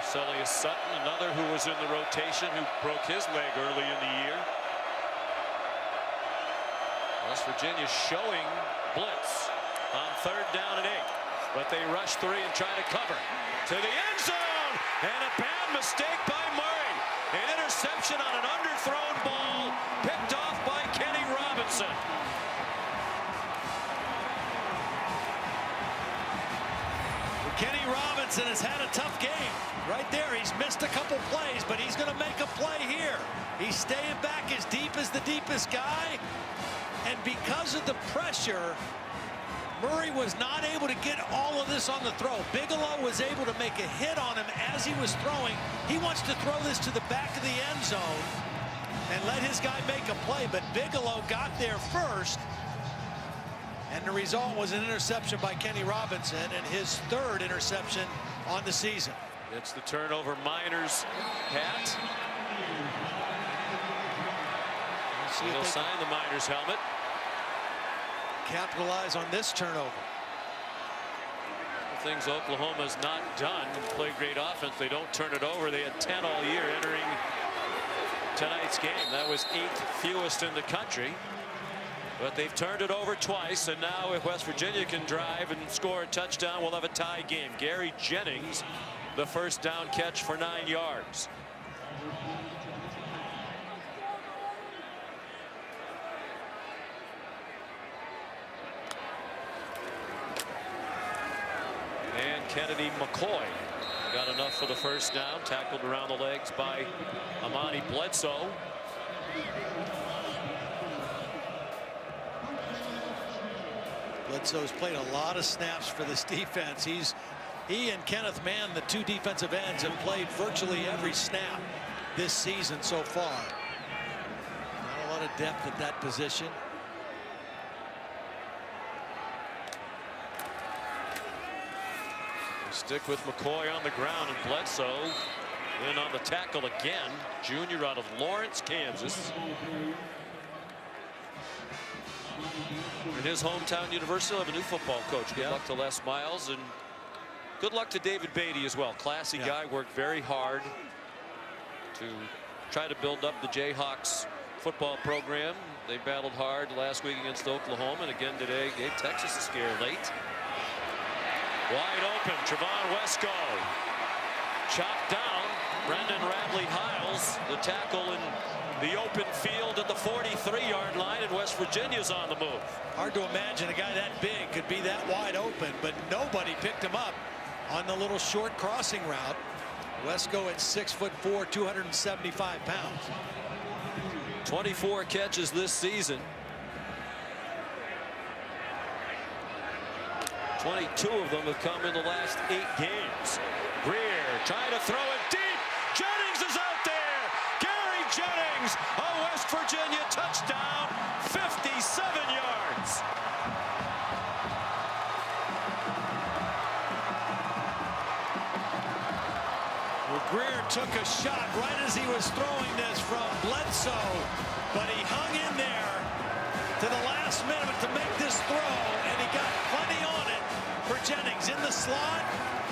S1: Marcellus Sutton, another who was in the rotation, who broke his leg early in the year. West Virginia showing blitz on 3rd down and 8. But they rush 3 and try to cover. To the end zone! And a bad mistake by Murray. An interception on an underthrown ball, picked off by Kenny Robinson.
S4: Kenny Robinson has had a tough game. Right there, he's missed a couple plays, but he's going to make a play here. He's staying back as deep as the deepest guy. And because of the pressure, Murray was not able to get all of this on the throw. Bigelow was able to make a hit on him as he was throwing. He wants to throw this to the back of the end zone and let his guy make a play, but Bigelow got there first. And the result was an interception by Kenny Robinson, and his 3rd interception on the season.
S1: It's the turnover Miners hat. He'll sign the Miners helmet.
S4: Capitalize on this turnover.
S1: Things Oklahoma's not done. Play great offense. They don't turn it over. They had 10 all year entering tonight's game. That was 8th fewest in the country. But they've turned it over twice, and now if West Virginia can drive and score a touchdown, we'll have a tie game. Gary Jennings, the first down catch for 9 yards. And Kennedy McCoy got enough for the first down, tackled around the legs by Amani Bledsoe.
S4: Bledsoe's played a lot of snaps for this defense. He and Kenneth Mann, the two defensive ends, have played virtually every snap this season so far. Not a lot of depth at that position.
S1: Stick with McCoy on the ground, and Bledsoe in on the tackle again. Junior out of Lawrence, Kansas. In his hometown university, he'll have a new football coach. Good luck to Les Miles, and good luck to David Beatty as well. Classy guy, worked very hard to try to build up the Jayhawks football program. They battled hard last week against Oklahoma, and again today gave Texas a scare late. Wide open, Trevon Wesco chopped down. Brendan Radley-Hiles, the tackle in the open field at the 43-yard line, and West Virginia's on the move.
S4: Hard to imagine a guy that big could be that wide open, but nobody picked him up on the little short crossing route. Wesco at 6'4", 275 pounds.
S1: 24 catches this season. 22 of them have come in the last 8 games. Grier trying to throw it deep. Jennings is out there. Gary Jennings, a West Virginia touchdown, 57 yards.
S4: Well, Grier took a shot right as he was throwing this from Bledsoe, but he hung in there to the last minute to make this throw, and he got plenty on it for Jennings in the slot.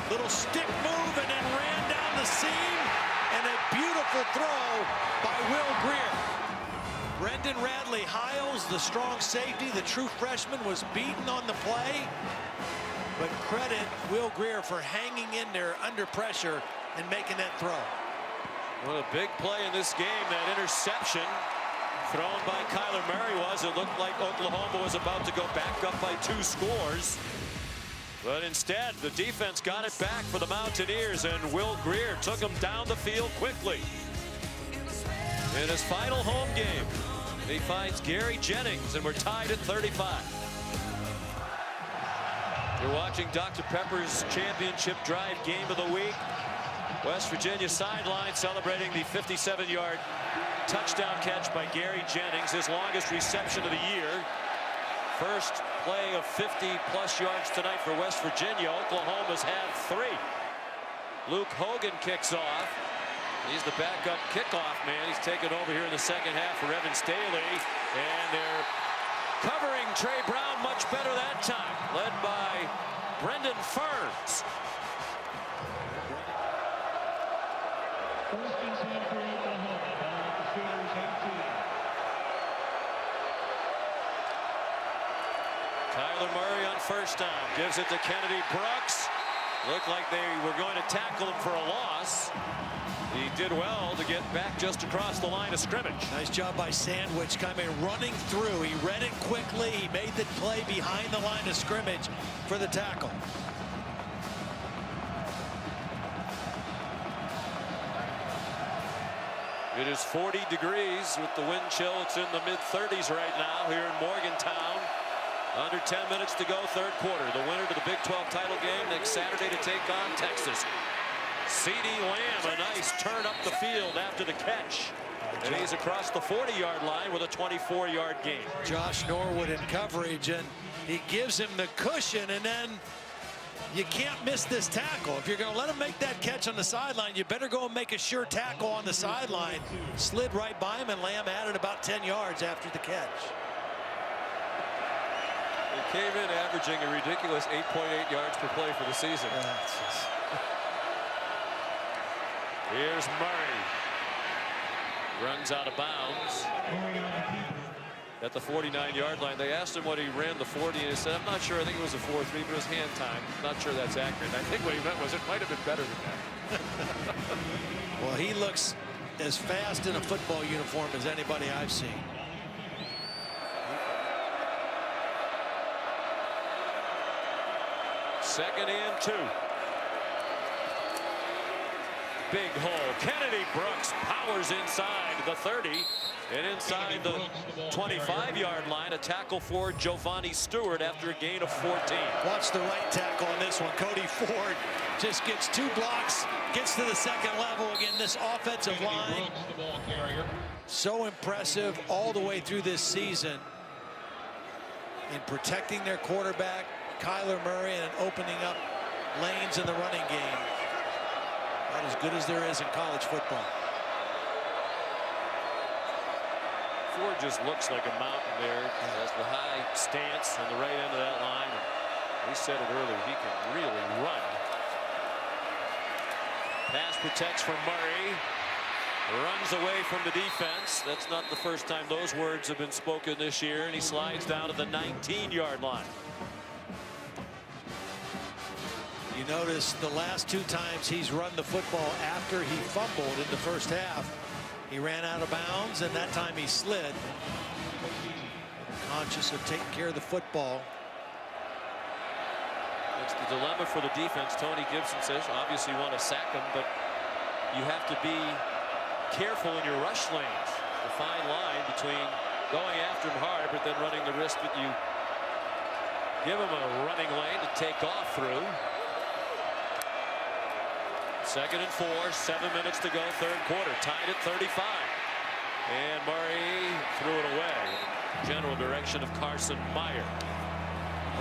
S4: Little stick move, and then ran down the seam, and a beautiful throw by Will Grier. Brendan Radley-Hiles, the strong safety, the true freshman, was beaten on the play, but credit Will Grier for hanging in there under pressure and making that throw.
S1: What a big play in this game, that interception thrown by Kyler Murray was. It looked like Oklahoma was about to go back up by 2 scores. But instead, the defense got it back for the Mountaineers, and Will Grier took them down the field quickly. In his final home game, he finds Gary Jennings, and we're tied at 35. You're watching Dr. Pepper's championship drive game of the week. West Virginia sideline celebrating the 57-yard touchdown catch by Gary Jennings, his longest reception of the year. First play of 50-plus yards tonight for West Virginia. Oklahoma's had 3. Luke Hogan kicks off. He's the backup kickoff man. He's taken over here in the second half for Evan Staley. And they're covering Trey Brown much better that time, led by Brendan Ferns. Kyler Murray on first down, gives it to Kennedy Brooks. Looked like they were going to tackle him for a loss. He did well to get back just across the line of scrimmage.
S4: Nice job by Sandwich, kind of running through. He read it quickly. He made the play behind the line of scrimmage for the tackle.
S1: It is 40 degrees with the wind chill. It's in the mid-30s right now here in Morgantown. Under 10 minutes to go, third quarter. The winner to the Big 12 title game next Saturday to take on Texas. CeeDee Lamb, a nice turn up the field after the catch. And he's across the 40-yard line with a 24-yard gain.
S4: Josh Norwood in coverage, and he gives him the cushion, and then you can't miss this tackle. If you're going to let him make that catch on the sideline, you better go and make a sure tackle on the sideline. Slid right by him, and Lamb added about 10 yards after the catch.
S1: He came in averaging a ridiculous 8.8 yards per play for the season. Here's Murray. Runs out of bounds at the 49-yard line. They asked him what he ran the 40, and he said, I'm not sure. I think it was a 4.3, but it was hand time. Not sure that's accurate. I think what he meant was it might have been better than that.
S4: Well, he looks as fast in a football uniform as anybody I've seen.
S1: Second and 2. big hole. Kennedy Brooks powers inside the 30 and inside the 25-yard line. A tackle for Giovanni Stewart after a gain of 14.
S4: Watch the right tackle on this one. Cody Ford just gets 2 blocks, gets to the second level. Again, this offensive line, so impressive all the way through this season in protecting their quarterback, Kyler Murray, and opening up lanes in the running game. About as good as there is in college football.
S1: Ford just looks like a mountain there. Has the high stance on the right end of that line. We said it earlier, he can really run. Pass protects from Murray. Runs away from the defense. That's not the first time those words have been spoken this year, and he slides down to the 19-yard line.
S4: You notice the last 2 times he's run the football after he fumbled in the first half. He ran out of bounds, and that time he slid. Conscious of taking care of the football.
S1: It's the dilemma for the defense. Tony Gibson says, obviously you want to sack him, but you have to be careful in your rush lanes. The fine line between going after him hard, but then running the risk that you give him a running lane to take off through. 2nd and 4, 7 minutes to go, 3rd quarter, tied at 35. And Murray threw it away. General direction of Carson Meyer.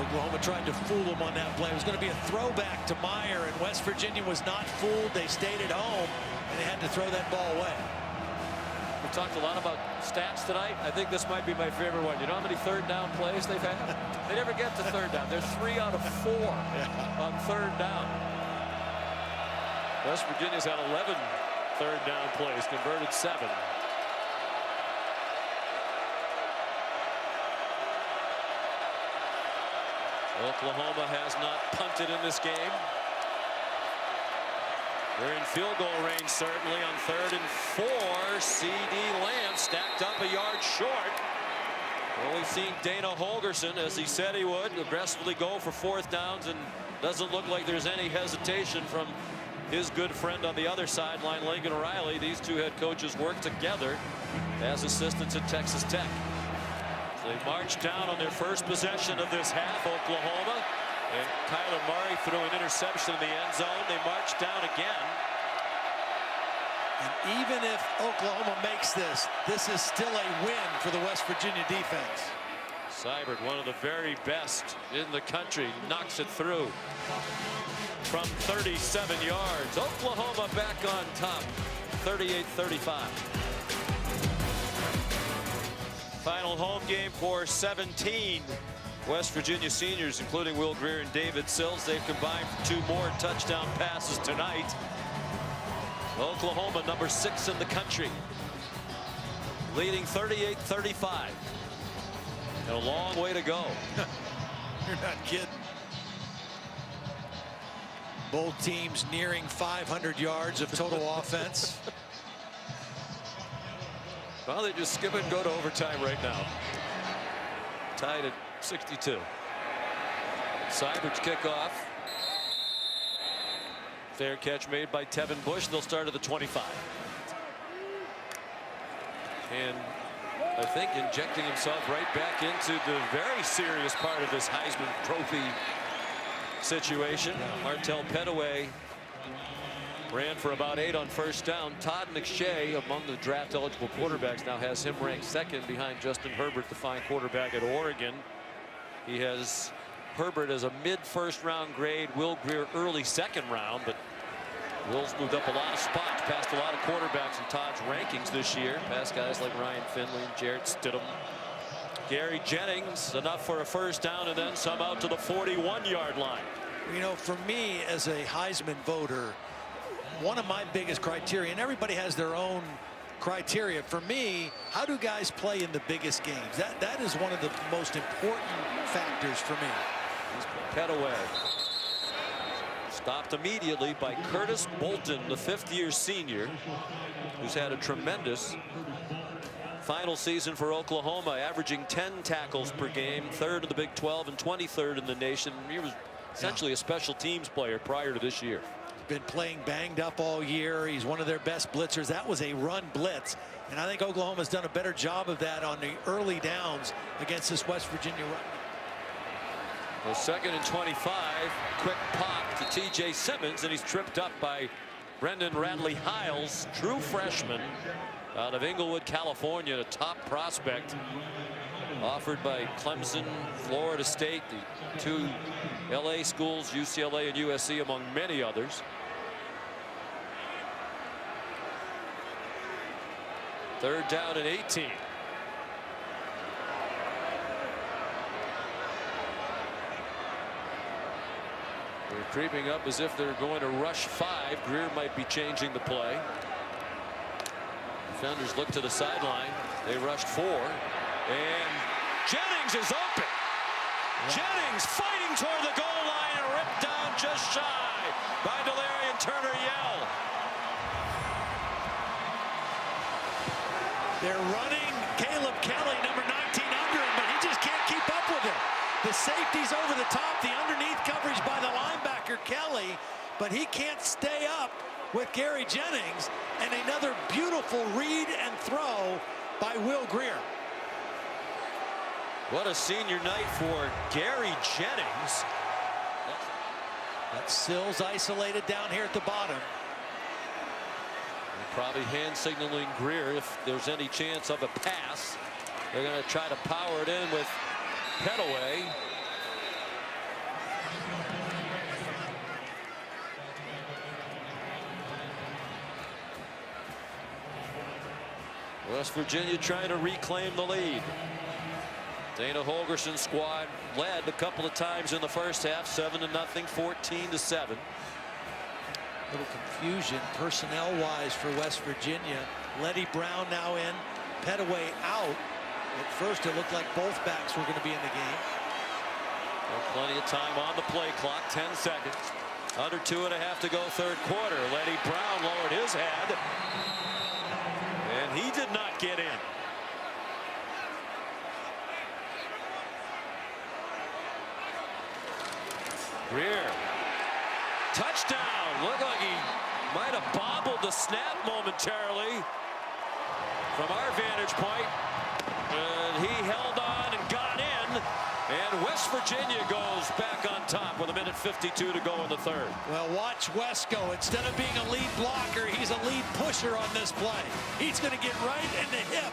S4: Oklahoma tried to fool him on that play. It was going to be a throwback to Meyer, and West Virginia was not fooled. They stayed at home, and they had to throw that ball away.
S1: We've talked a lot about stats tonight. I think this might be my favorite one. You know how many 3rd down plays they've had? They never get to 3rd down. They're 3 out of 4 on 3rd down. West Virginia's had 11 3rd down plays, converted 7. Oklahoma has not punted in this game. They're in field goal range certainly on 3rd and 4. C.D. Lamb stacked up a yard short. Well, we've seen Dana Holgerson, as he said he would, aggressively go for 4th downs, and doesn't look like there's any hesitation from his good friend on the other sideline, Lincoln Riley. These 2 head coaches work together as assistants at Texas Tech. So they march down on their first possession of this half, Oklahoma. And Kyler Murray threw an interception in the end zone. They march down again.
S4: And even if Oklahoma makes this, this is still a win for the West Virginia defense.
S1: Seibert, one of the very best in the country, knocks it through from 37 yards. Oklahoma back on top, 38-35. Final home game for 17 West Virginia seniors, including Will Grier and David Sills. They've combined for 2 more touchdown passes tonight. Oklahoma, number 6 in the country, leading 38-35. And a long way to go.
S4: You're not kidding. Both teams nearing 500 yards of total offense.
S1: Well, they just skip it and go to overtime right now. Tied at 62. Seibert's kickoff. Fair catch made by Tevin Bush. They'll start at the 25. And I think injecting himself right back into the very serious part of this Heisman Trophy situation. Martell Pettaway ran for about 8 on 1st down. Todd McShay, among the draft eligible quarterbacks, now has him ranked 2nd behind Justin Herbert, the fine quarterback at Oregon. He has Herbert as a mid-1st round grade, Will Grier early 2nd round, but Will's moved up a lot of spots, past a lot of quarterbacks in Todd's rankings this year, past guys like Ryan Finley, Jarrett Stidham, Gary Jennings, enough for a 1st down, and then some out to the 41-yard line.
S4: You know, for me as a Heisman voter, one of my biggest criteria, and everybody has their own criteria. For me, how do guys play in the biggest games? That is one of the most important factors for me.
S1: Pettaway stopped immediately by Curtis Bolton, the 5th-year senior, who's had a tremendous final season for Oklahoma, averaging 10 tackles per game, 3rd in the Big 12 and 23rd in the nation. He was essentially a special teams player prior to this year.
S4: been playing banged up all year. He's one of their best blitzers. That was a run blitz. And I think Oklahoma's done a better job of that on the early downs against this West Virginia run.
S1: Well, 2nd and 25. Quick pop to T.J. Simmons, and he's tripped up by Brendan Radley-Hiles, true freshman out of Inglewood, California, a top prospect offered by Clemson, Florida State, the 2 LA schools, UCLA and USC, among many others. Third down and 18. They're creeping up as if they're going to rush 5. Grier might be changing the play. Defenders look to the sideline. They rushed 4. And Jennings is open. Wow. Jennings fighting toward the goal line and ripped down just shy by Delarian Turner-Yell.
S4: They're running Caleb Kelly, number 19, under him, but he just can't keep up with him. The safety's over the top, the underneath coverage by the linebacker Kelly, but he can't stay up with Gary Jennings. And another beautiful read and throw by Will Grier.
S1: What a senior night for Gary Jennings.
S4: That's Sills isolated down here at the bottom.
S1: Probably hand signaling Grier if there's any chance of a pass. They're going to try to power it in with Petaway. West Virginia trying to reclaim the lead. Dana Holgerson's squad led a couple of times in the first half, 7-0, 14-7.
S4: Little confusion personnel-wise for West Virginia. Letty Brown now in, Petaway out. At first, it looked like both backs were going to be in the game.
S1: Well, plenty of time on the play clock, 10 seconds. Under 2.5 to go, third quarter. Letty Brown lowered his head, and he did not get in. Grier. Touchdown. Looked like he might have bobbled the snap momentarily from our vantage point. And he held on and got in. And West Virginia goes back on top with 1:52 to go in the third.
S4: Well, watch West go. Instead of being a lead blocker, he's a lead pusher on this play. He's going to get right in the hip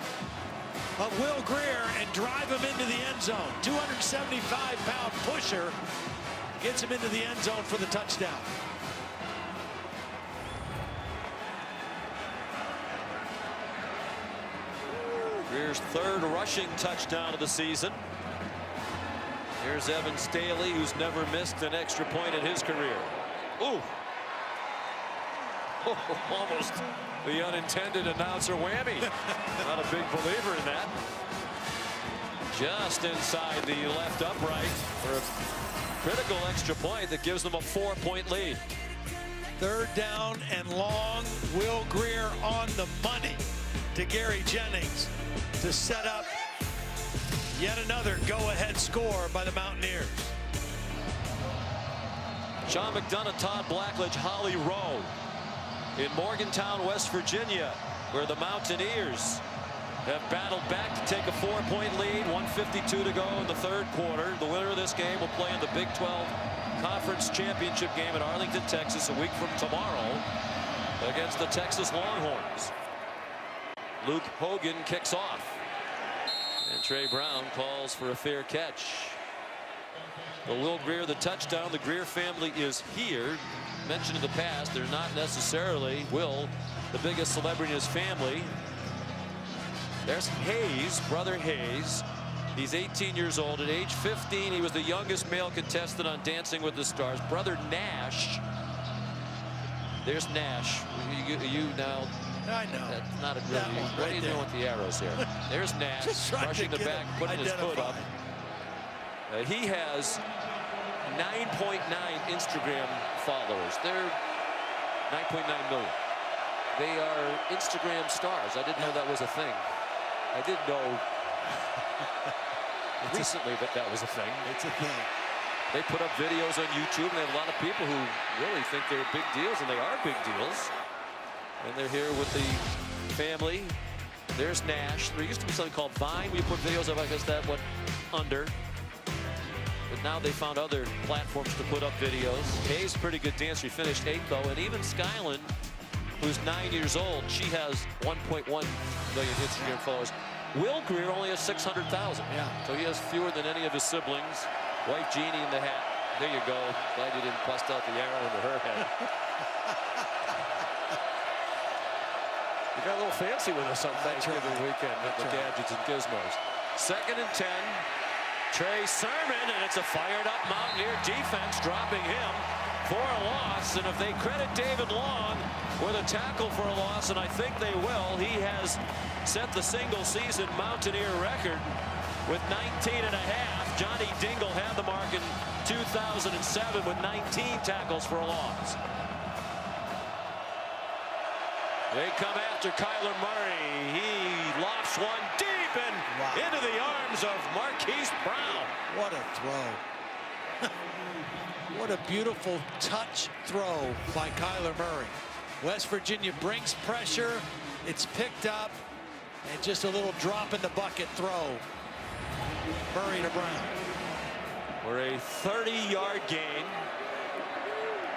S4: of Will Grier and drive him into the end zone. 275-pound pusher gets him into the end zone for the touchdown.
S1: Grier's third rushing touchdown of the season. Here's Evan Staley, who's never missed an extra point in his career. Ooh. Oh, almost the unintended announcer whammy. Not a big believer in that. Just inside the left upright for a critical extra point that gives them a 4-point lead.
S4: Third down and long. Will Grier on the money to Gary Jennings to set up yet another go-ahead score by the Mountaineers.
S1: Sean McDonough, Todd Blackledge, Holly Rowe in Morgantown, West Virginia, where the Mountaineers have battled back to take a 4-point lead. 1:52 to go in the third quarter. The winner of this game will play in the Big 12 Conference Championship game in Arlington, Texas, a week from tomorrow against the Texas Longhorns. Luke Hogan kicks off. And Trey Brown calls for a fair catch. But Will Grier, the touchdown. The Grier family is here. Mentioned in the past, they're not necessarily Will, the biggest celebrity in his family. There's Hayes, brother Hayes. He's 18 years old. At age 15, he was the youngest male contestant on Dancing with the Stars. Brother Nash. There's Nash. You now.
S4: I know.
S1: That's not a good. What are you doing with the arrows here? There's Nash rushing the back, putting his foot up. He has 9.9 Instagram followers. They're 9.9 million. They are Instagram stars. I didn't know that was a thing. I didn't know recently that was a thing.
S4: It's a thing.
S5: They put up videos on YouTube, and they have a lot of people who really think they're big deals, and they are big deals. And they're here with the family. There's Nash. There used to be something called Vine. We put videos up. I guess that went under. But now they found other platforms to put up videos. Hayes, pretty good dancer. He finished 8th, though. And even Skyland, who's 9 years old, she has 1.1 million Instagram followers. Will Grier only has 600,000.
S4: Yeah.
S5: So he has fewer than any of his siblings. Wife Jeannie in the hat. There you go. Glad you didn't bust out the arrow into her head. You got a little fancy with us on Thanksgiving weekend with the gadgets and gizmos. 2nd and 10. Trey Sermon, and it's a fired-up Mountaineer defense, dropping him for a loss. And if they credit David Long with a tackle for a loss, and I think they will, he has set the single-season Mountaineer record with 19 and a half. Johnny Dingle had the mark in 2007 with 19 tackles for a loss. They come after Kyler Murray. He lofts one deep and into the arms of Marquise Brown.
S4: What a throw. What a beautiful touch throw by Kyler Murray. West Virginia brings pressure. It's picked up. And just a little drop in the bucket throw. Murray to Brown.
S5: For a 30-yard gain.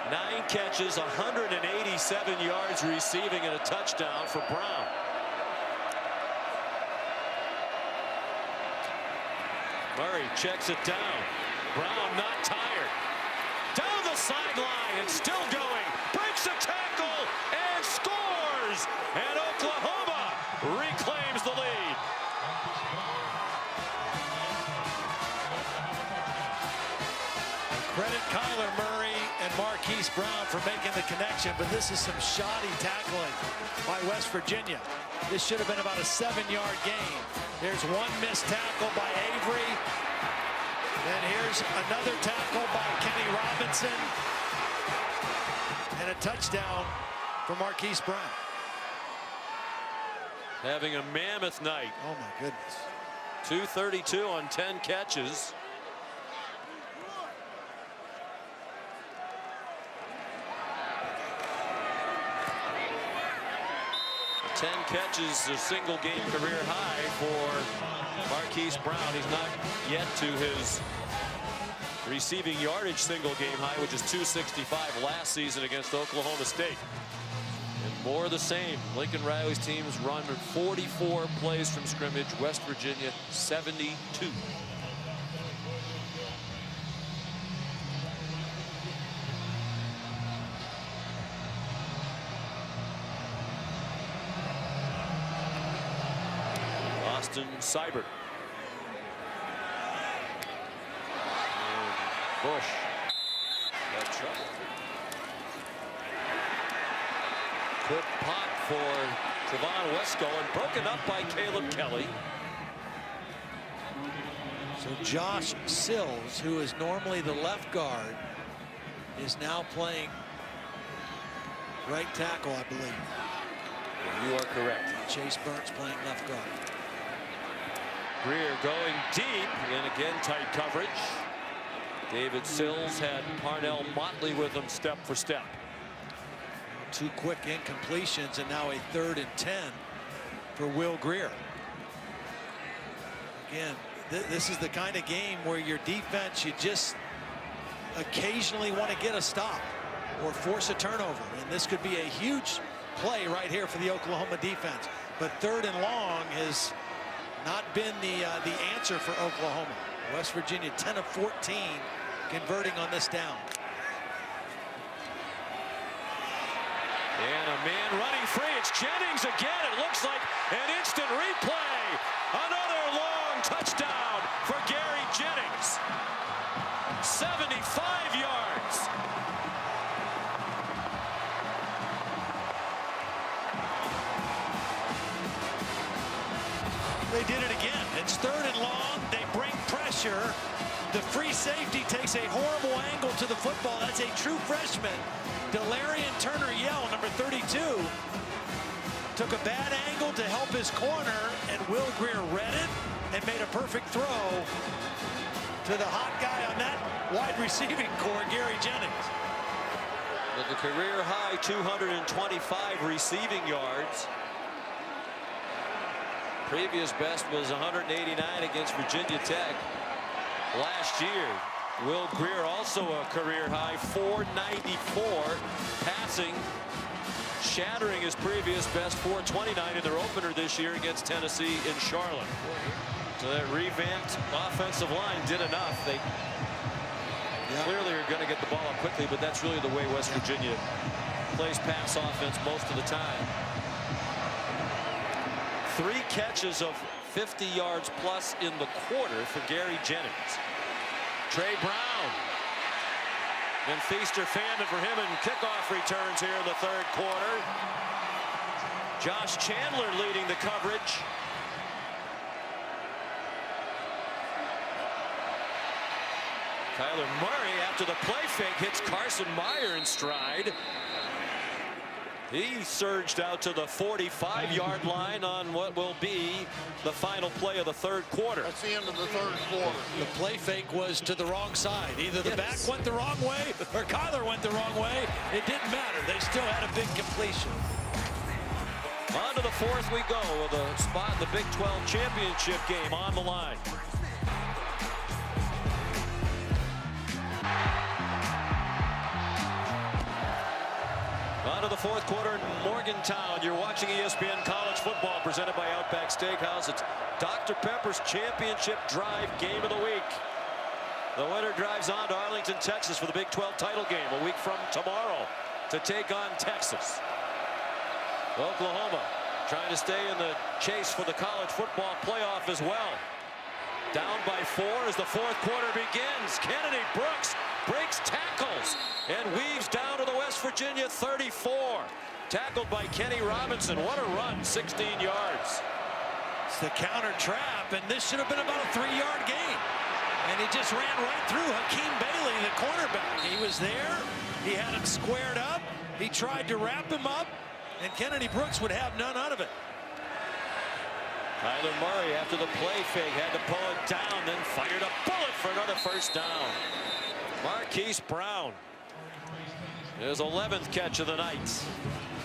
S5: 9 catches, 187 yards receiving, and a touchdown for Brown. Murray checks it down. Brown not tired. Down the sideline and still going. Breaks a tackle and scores. And Oklahoma reclaims the lead.
S4: Credit Kyler Murray and Marquise Brown for making the connection, but this is some shoddy tackling by West Virginia. This should have been about a 7-yard gain. There's one missed tackle by Avery. Then here's another tackle by Kenny Robinson. And a touchdown for Marquise Brown.
S5: Having a mammoth night.
S4: Oh my goodness.
S5: 232 on 10 catches. 10 catches, a single game career high for Marquise Brown. He's not yet to his receiving yardage single game high, which is 265 last season against Oklahoma State. And more of the same. Lincoln Riley's teams run 44 plays from scrimmage. West Virginia 72. Austin Seibert. And Bush got trouble. Quick pop for Trevon Wesco and broken up by Caleb Kelly.
S4: So Josh Sills, who is normally the left guard, is now playing right tackle, I believe.
S5: You are correct.
S4: Chase Burns playing left guard.
S5: Grier going deep, and again tight coverage. David Sills had Parnell Motley with him step for step.
S4: 2 quick incompletions, and now a 3rd and 10 for Will Grier. Again, this is the kind of game where your defense, you just occasionally want to get a stop or force a turnover, and this could be a huge play right here for the Oklahoma defense. But 3rd and long has not been the answer for Oklahoma. West Virginia 10 of 14 converting on this down.
S5: And a man running free. It's Jennings again. It looks like an instant replay. Another long touchdown for Gary Jennings. 75 yards.
S4: They did it again. It's 3rd and long. They bring pressure. The free safety takes a horrible angle to the football. That's a true freshman. Delarian Turner-Yell, number 32, took a bad angle to help his corner, and Will Grier read it and made a perfect throw to to the hot guy on that wide receiving core, Gary Jennings.
S5: With the career high 225 receiving yards. Previous best was 189 against Virginia Tech last year. Will Grier also a career high 494 passing, shattering his previous best 429 in their opener this year against Tennessee in Charlotte. So that revamped offensive line did enough. They clearly are going to get the ball up quickly, but that's really the way West Virginia plays pass offense most of the time. 3 catches of 50 yards plus in the quarter for Gary Jennings. Trey Brown. Then Feaster Famine for him, and kickoff returns here in the third quarter. Josh Chandler leading the coverage. Kyler Murray, after the play fake, hits Carson Meyer in stride. He surged out to the 45-yard line on what will be the final play of the third quarter.
S6: That's the end of the third quarter.
S4: The play fake was to the wrong side. Either the back went the wrong way or Kyler went the wrong way. It didn't matter. They still had a big completion.
S5: On to the fourth we go with a spot in the Big 12 championship game on the line. On to the fourth quarter in Morgantown. You're watching ESPN College Football presented by Outback Steakhouse. It's Dr. Pepper's championship drive game of the week. The winner drives on to Arlington, Texas for the Big 12 title game a week from tomorrow to take on Texas. Oklahoma trying to stay in the chase for the college football playoff as well. Down by 4 as the fourth quarter begins. Kennedy Brooks breaks tackles and weaves down to the West Virginia 34. Tackled by Kenny Robinson. What a run, 16 yards.
S4: It's the counter trap, and this should have been about a 3-yard gain. And he just ran right through Hakeem Bailey, the cornerback. He was there. He had him squared up. He tried to wrap him up, and Kennedy Brooks would have none out of it.
S5: Kyler Murray, after the play fake, had to pull it down, then fired a bullet for another first down. Marquise Brown. His 11th catch of the night.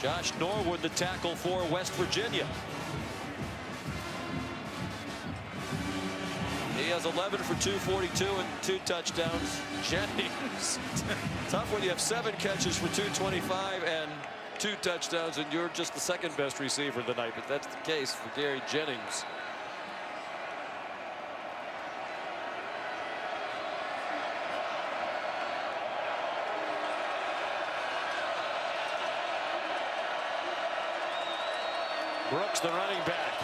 S5: Josh Norwood, the tackle for West Virginia. He has 11 for 242 and 2 touchdowns. Jennings. Tough when you have 7 catches for 225 and 2 touchdowns, and you're just the second best receiver of the night, but that's the case for Gary Jennings. Brooks, the running back.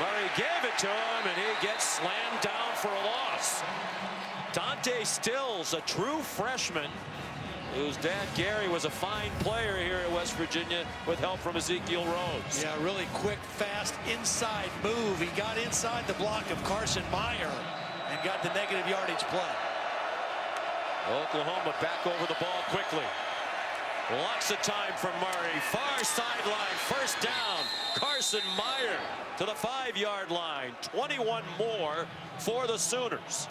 S5: Murray gave it to him, and he gets slammed down for a loss. Dante Stills, a true freshman, whose dad Gary was a fine player here at West Virginia with help from Ezekiel Rhodes.
S4: Yeah, really quick, fast inside move. He got inside the block of Carson Meyer and got the negative yardage play.
S5: Oklahoma back over the ball quickly. Lots of time for Murray. Far sideline, first down. Carson Meyer to the 5-yard line. 21 more for the Sooners.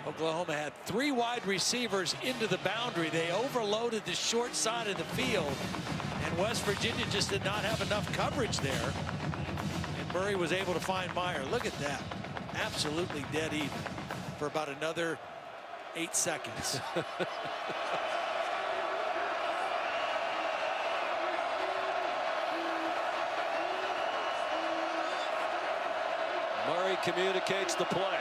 S4: Oklahoma had 3 wide receivers into the boundary. They overloaded the short side of the field, and West Virginia just did not have enough coverage there. And Murray was able to find Meyer. Look at that. Absolutely dead even for about another 8 seconds.
S5: Murray communicates the play.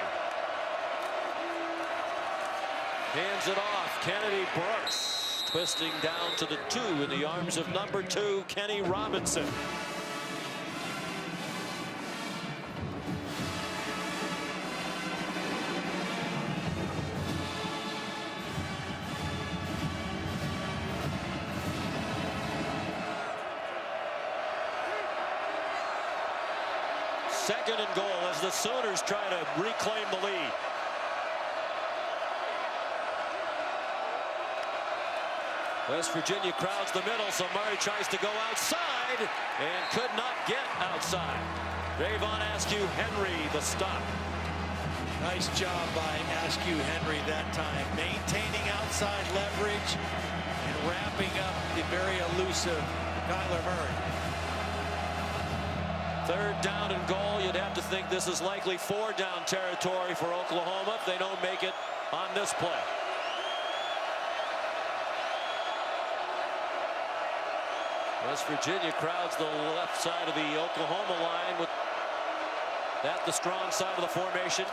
S5: Hands it off. Kennedy Brooks twisting down to the 2 in the arms of number 2, Kenny Robinson. Second and goal as the Sooners try to reclaim the lead. West Virginia crowds the middle, so Murray tries to go outside and could not get outside. Davon Askew Henry the stop.
S4: Nice job by Askew Henry that time, maintaining outside leverage and wrapping up the very elusive Kyler Murray.
S5: Third down and goal. You'd have to think this is likely 4-down territory for Oklahoma if they don't make it on this play. West Virginia crowds the left side of the Oklahoma line with that the strong side of the formation.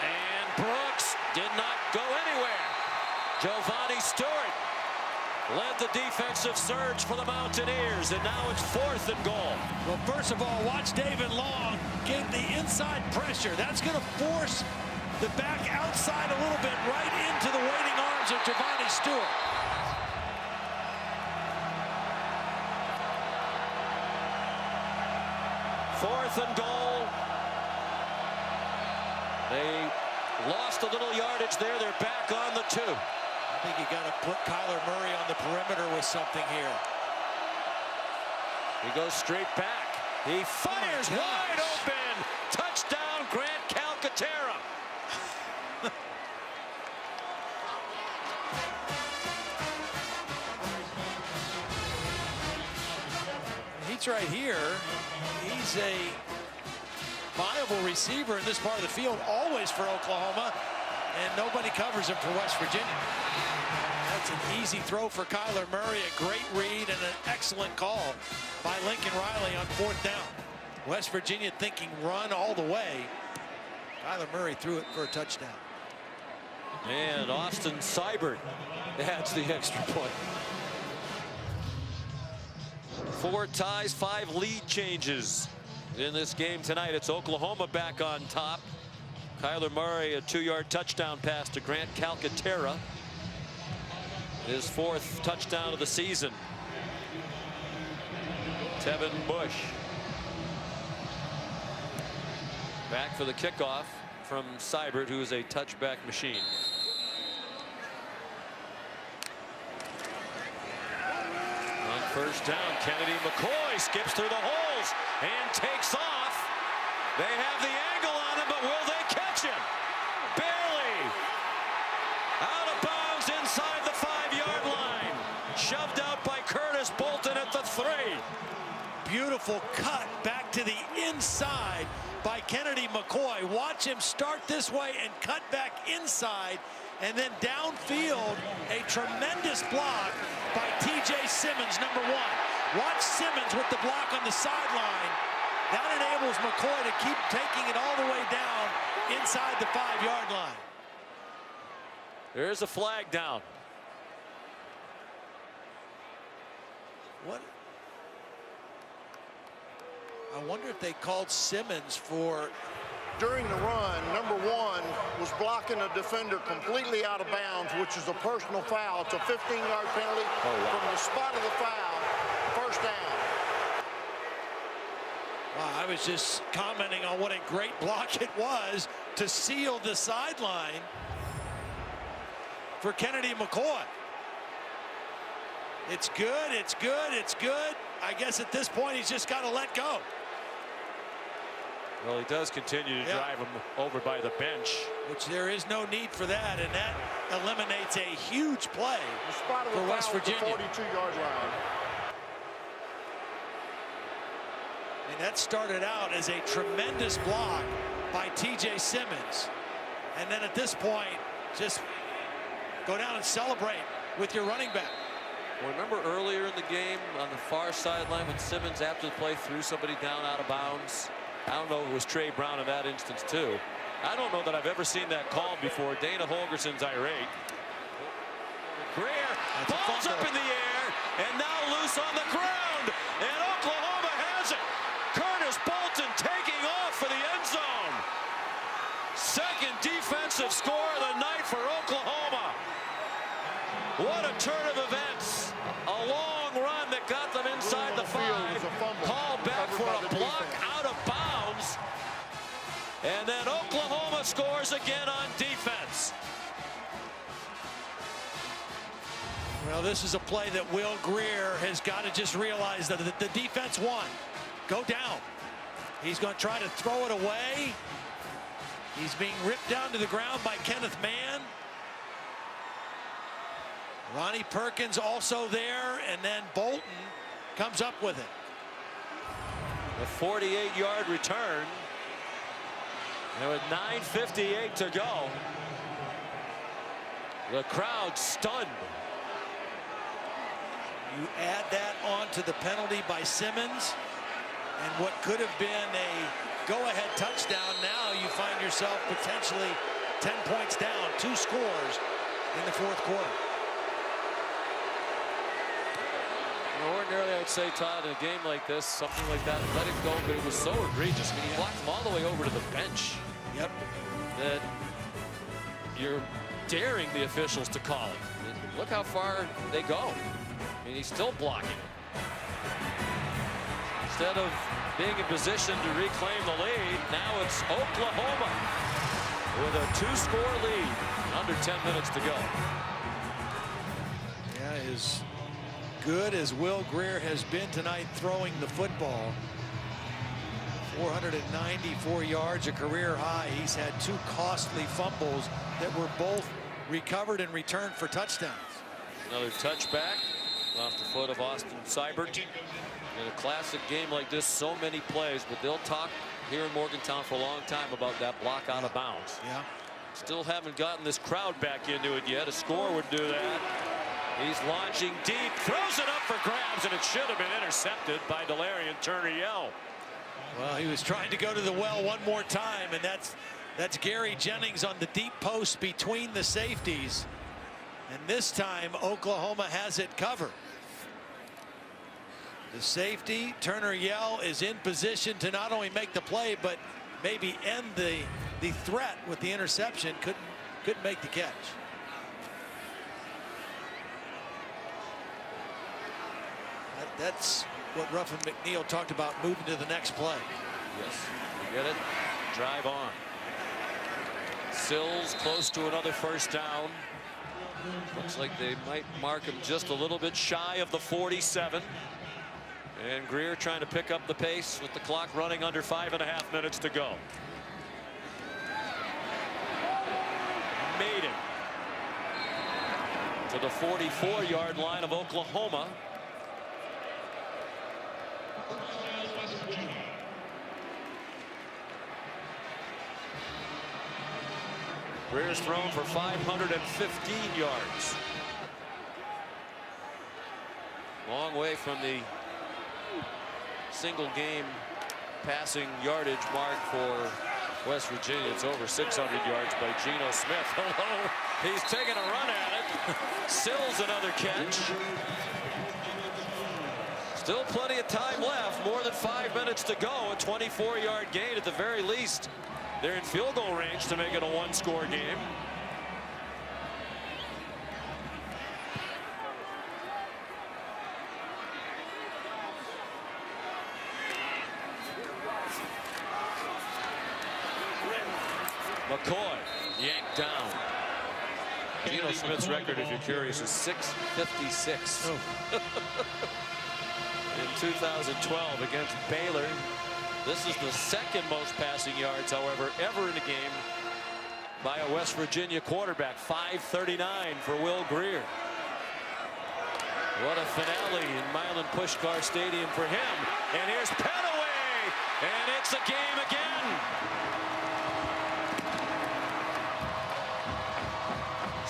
S5: And Brooks did not go anywhere. Giovanni Stewart led the defensive surge for the Mountaineers, and now it's 4th and goal.
S4: Well, first of all, watch David Long get the inside pressure. That's going to force the back outside a little bit right into the waiting arms of Giovanni Stewart.
S5: Fourth and goal. They lost a little yardage there. They're back on the 2.
S4: I think you got to put Kyler Murray on the perimeter with something here.
S5: He goes straight back. He fires wide open. Touchdown, Grant Calcaterra.
S4: He's right here. He's a viable receiver in this part of the field, always for Oklahoma, and nobody covers him for West Virginia. That's an easy throw for Kyler Murray, a great read and an excellent call by Lincoln Riley on 4th down. West Virginia thinking run all the way. Kyler Murray threw it for a touchdown.
S5: And Austin Seibert adds the extra point. 4 ties, 5 lead changes in this game tonight. It's Oklahoma back on top. Kyler Murray, a 2-yard touchdown pass to Grant Calcaterra. His 4th touchdown of the season. Tevin Bush back for the kickoff from Seibert, who is a touchback machine. On 1st down, Kennedy McCoy skips through the holes and takes off. They have the angle on him, but will they catch him? Barely. Out of bounds inside the 5-yard line. Shoved out by Curtis Bolton at the 3.
S4: Beautiful cut back to the inside by Kennedy McCoy. Watch him start this way and cut back inside, and then downfield, a tremendous block by T.J. Simmons, number 1. Watch Simmons with the block on the sideline. That enables McCoy to keep taking it all the way down inside the 5-yard line.
S5: There's a flag down.
S4: What? I wonder if they called Simmons for...
S6: During the run, number 1 was blocking a defender completely out of bounds, which is a personal foul. It's a 15-yard penalty from the spot of the foul. 1st down.
S4: Wow, I was just commenting on what a great block it was to seal the sideline for Kennedy McCoy. It's good, it's good, it's good. I guess at this point he's just got to let go.
S5: Well, he does continue to drive him over by the bench.
S4: Which there is no need for that, and that eliminates a huge play
S6: The spot of the
S4: for
S6: foul
S4: West
S6: is the
S4: Virginia.
S6: 42-yard line.
S4: And that started out as a tremendous block by T.J. Simmons. And then at this point, just go down and celebrate with your running back.
S5: Well, remember earlier in the game on the far sideline when Simmons, after the play, threw somebody down out of bounds? I don't know if it was Trey Brown in that instance, too. I don't know that I've ever seen that called before. Dana Holgerson's irate. Grier, ball's up in the air, and now loose on the ground. And Oklahoma has it. Curtis Bolton taking off for the end zone. 2nd defensive score of the night for Oklahoma. What a turn of events. A long run that got them inside the 5. Called back for a block out of bounds. And then Oklahoma scores again on defense.
S4: Well, this is a play that Will Grier has got to just realize that the defense won. Go down. He's going to try to throw it away. He's being ripped down to the ground by Kenneth Mann. Ronnie Perkins also there, and then Bolton comes up with it.
S5: A 48-yard return. And with 9:58 to go, the crowd stunned.
S4: You add that on to the penalty by Simmons, and what could have been a go-ahead touchdown, now you find yourself potentially 10 points down, 2 scores in the fourth quarter.
S5: Ordinarily, I'd say, Todd, in a game like this, something like that, let it go, but it was so egregious. I mean, he blocked him all the way over to the bench.
S4: Yep. That
S5: You're daring the officials to call it. Look how far they go. I mean, he's still blocking it. Instead of being in position to reclaim the lead, now it's Oklahoma with a 2-score lead. Under 10 minutes to go.
S4: Yeah, as good as Will Grier has been tonight throwing the football, 494 yards, a career high. He's had 2 costly fumbles that were both recovered and returned for touchdowns.
S5: Another touchback off the foot of Austin Seibert. In a classic game like this, so many plays, but they'll talk here in Morgantown for a long time about that block out of bounds.
S4: Yeah.
S5: Still haven't gotten this crowd back into it yet. A score would do that. He's launching deep, throws it up for grabs, and it should have been intercepted by Delarian Turner-Yell.
S4: Well, he was trying to go to the well one more time, and that's Gary Jennings on the deep post between the safeties. And this time, Oklahoma has it covered. The safety, Turner-Yell, is in position to not only make the play, but maybe end the threat with the interception. Couldn't make the catch. That's what Ruffin McNeil talked about, moving to the next play.
S5: Yes, you get it. Drive on. Sills close to another first down. Looks like they might mark him just a little bit shy of the 47. And Grier trying to pick up the pace with the clock running under 5.5 minutes to go. Made it to the 44-yard line of Oklahoma. Grier's thrown for 515 yards. Long way from the single game passing yardage mark for West Virginia. It's over 600 yards by Geno Smith. Hello. He's taking a run at it. Sills another catch. Still plenty of time left. More than 5 minutes to go. A 24-yard gain at the very least. They're in field goal range to make it a 1-score game. McCoy yanked down. Geno Smith's record, if you're curious, is 656. Oh. In 2012 against Baylor. This is the second most passing yards, however, ever in a game by a West Virginia quarterback. 539 for Will Grier. What a finale in Milan Puskar Stadium for him. And here's Petaway, and it's a game again.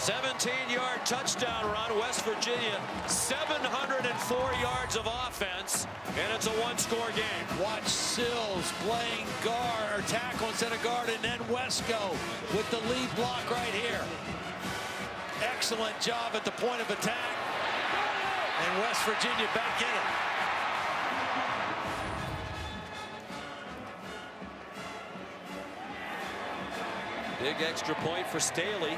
S5: 17-yard touchdown run. West Virginia, 704 yards of offense, and it's a 1-score game.
S4: Watch Sills playing guard or tackle instead of guard, and then Wesco with the lead block right here. Excellent job at the point of attack, and West Virginia back in it.
S5: Big extra point for Staley.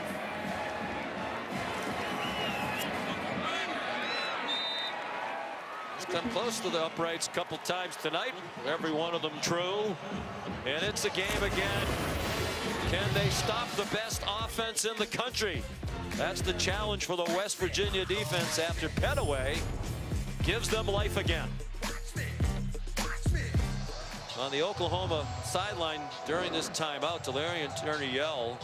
S5: Come close to the uprights a couple times tonight. Every one of them true. And it's a game again. Can they stop the best offense in the country? That's the challenge for the West Virginia defense after Petaway gives them life again. on the Oklahoma sideline during this timeout. Delarian Turner-Yell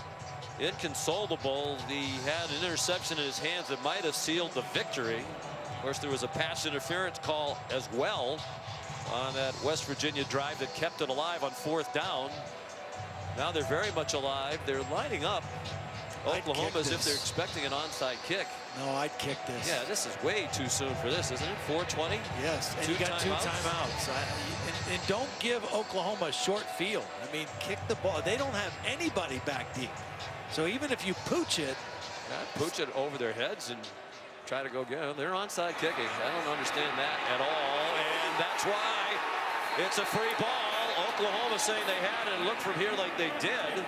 S5: inconsolable. He had an interception in his hands that might have sealed the victory. Of course, there was a pass interference call as well on that West Virginia drive that kept it alive on 4th down. Now they're very much alive. They're lining up Oklahoma as if they're expecting an onside kick.
S4: No, I'd kick this.
S5: Yeah, this is way too soon for this, isn't it? 4:20?
S4: Yes, and you got 2 timeouts. And don't give Oklahoma a short field. I mean, kick the ball. They don't have anybody back deep. So even if you pooch it.
S5: Pooch it over their heads and try to go get them. They're onside kicking. I don't understand that at all. And that's why it's a free ball. Oklahoma saying they had it and look from here like they did.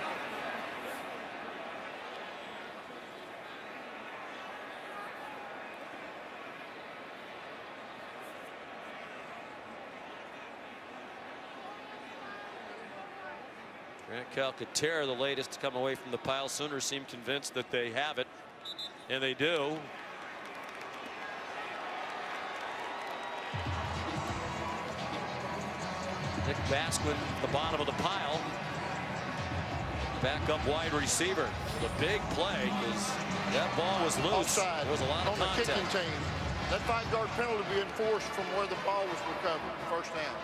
S5: Grant Calcaterra, the latest to come away from the pile. Sooners seem convinced that they have it, and they do. Nick Basquin, the bottom of the pile. Back up wide receiver. The big play is that ball was loose.
S6: Offside.
S5: There was a lot of
S6: on the
S5: contact.
S6: kicking team. That 5-yard penalty be enforced from where the ball was recovered. First down.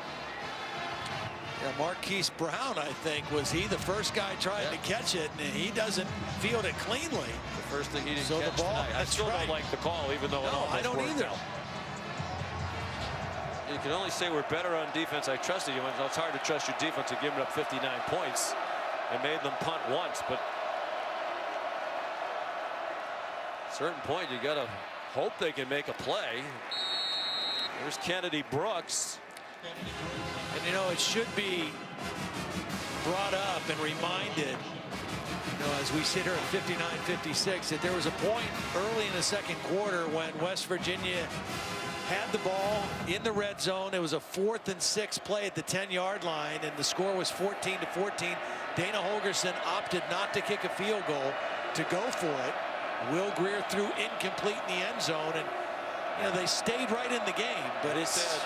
S4: Yeah, Marquise Brown, I think, was he the first guy trying to catch it, and he doesn't field it cleanly.
S5: The first thing he didn't
S4: So
S5: catch
S4: the ball,
S5: tonight. I still don't like the call, even though it almost
S4: I don't
S5: worked
S4: either.
S5: out. You can only say we're better on defense. I trusted you. It's hard to trust your defense to give up 59 points and made them punt once, but at a certain point you got to hope they can make a play. There's Kennedy Brooks.
S4: And you know, it should be brought up and reminded, you know, as we sit here at 59-56, that there was a point early in the second quarter when West Virginia had the ball in the red zone. It was a 4th and 6 play at the 10-yard line, and the score was 14-14. Dana Holgorsen opted not to kick a field goal, to go for it. Will Grier threw incomplete in the end zone, and you know, they stayed right in the game. But it's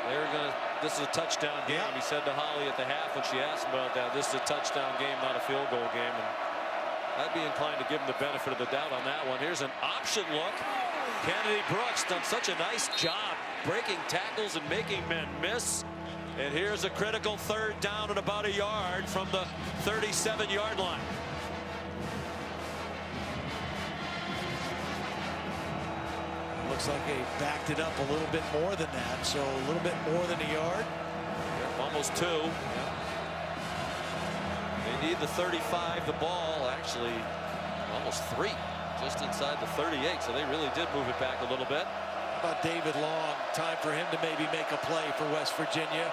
S5: they were gonna. This is a touchdown game.
S4: Yeah.
S5: He said to Holly at the half when she asked about that, this is a touchdown game, not a field goal game. And I'd be inclined to give him the benefit of the doubt on that one. Here's an option look. Kennedy Brooks done such a nice job breaking tackles and making men miss. And here's a critical 3rd down at about a yard from the 37-yard line.
S4: looks like they backed it up a little bit more than that, so a little bit more than a yard.
S5: Yep, almost 2. Yep. They need the 35. The ball actually almost 3, just inside the 38. So they really did move it back a little bit.
S4: How about David Long? Time for him to maybe make a play for West Virginia.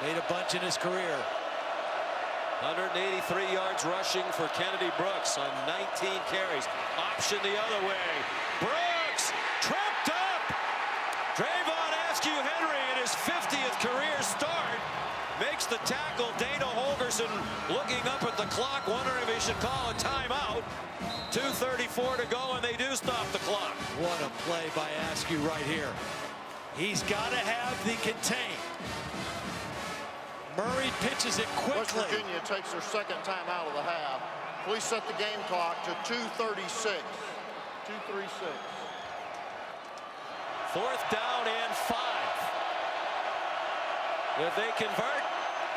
S4: Made a bunch in his career.
S5: 183 yards rushing for Kennedy Brooks on 19 carries. Option the other way. Brooks tripped up. Drayvon Askew-Henry in his 50th career start makes the tackle. Dana Holgorsen looking up at the clock, wondering if he should call a timeout. 2:34 to go, and they do stop the clock.
S4: What a play by Askew right here. He's got to have the contain. Murray pitches it quickly.
S6: West Virginia takes their second time out of the half. Please set the game clock to 2:36. 2:36.
S5: 4th down and 5. If they convert,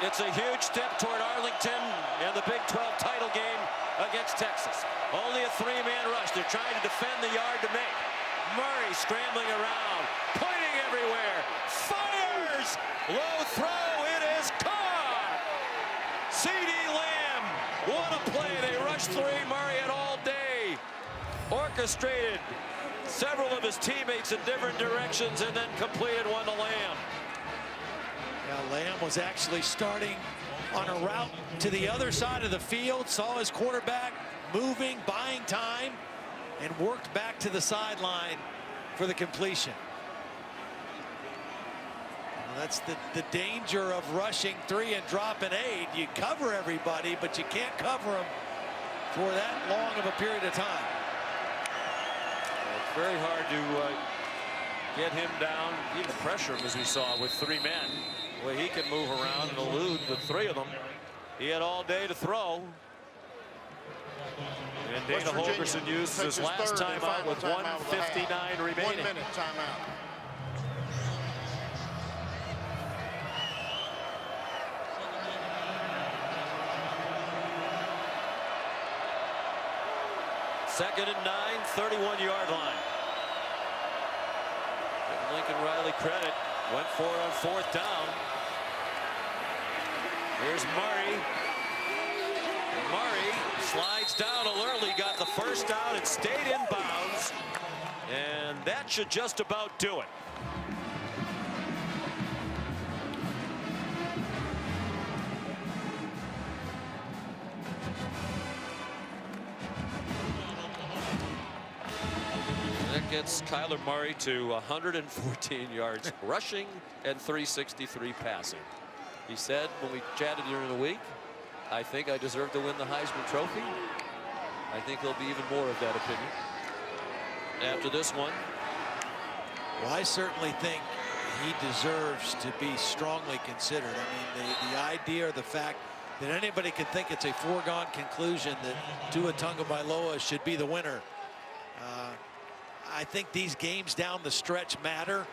S5: it's a huge step toward Arlington and the Big 12 title game against Texas. Only a 3-man rush. They're trying to defend the yard to make. Murray scrambling around, pointing everywhere, fires, low throw, it is caught. C.D. Lamb, what a play. They rushed 3. Murray had all day, orchestrated several of his teammates in different directions, and then completed one to Lamb.
S4: Now, Lamb was actually starting on a route to the other side of the field, saw his quarterback moving, buying time, and worked back to the sideline for the completion. Well, that's the danger of rushing 3 and dropping 8. You cover everybody, but you can't cover them for that long of a period of time.
S5: It's very hard to get him down, even pressure him as we saw with 3 men. Well, he can move around and elude the three of them. He had all day to throw. And Dana Holgerson used his last timeout with 1:59 remaining.
S6: 1 minute timeout.
S5: Second and 9, 31-yard line. Give Lincoln Riley credit. Went for it on 4th down. Here's Murray. Murray slides down alertly, got the first down and stayed in bounds. And that should just about do it. That gets Kyler Murray to 114 yards rushing and 363 passing. He said when we chatted during the week, I think I deserve to win the Heisman Trophy. I think there'll be even more of that opinion after this one.
S4: Well, I certainly think he deserves to be strongly considered. I mean, the idea or the fact that anybody could think it's a foregone conclusion that Tua Tagovailoa should be the winner. I think these games down the stretch matter.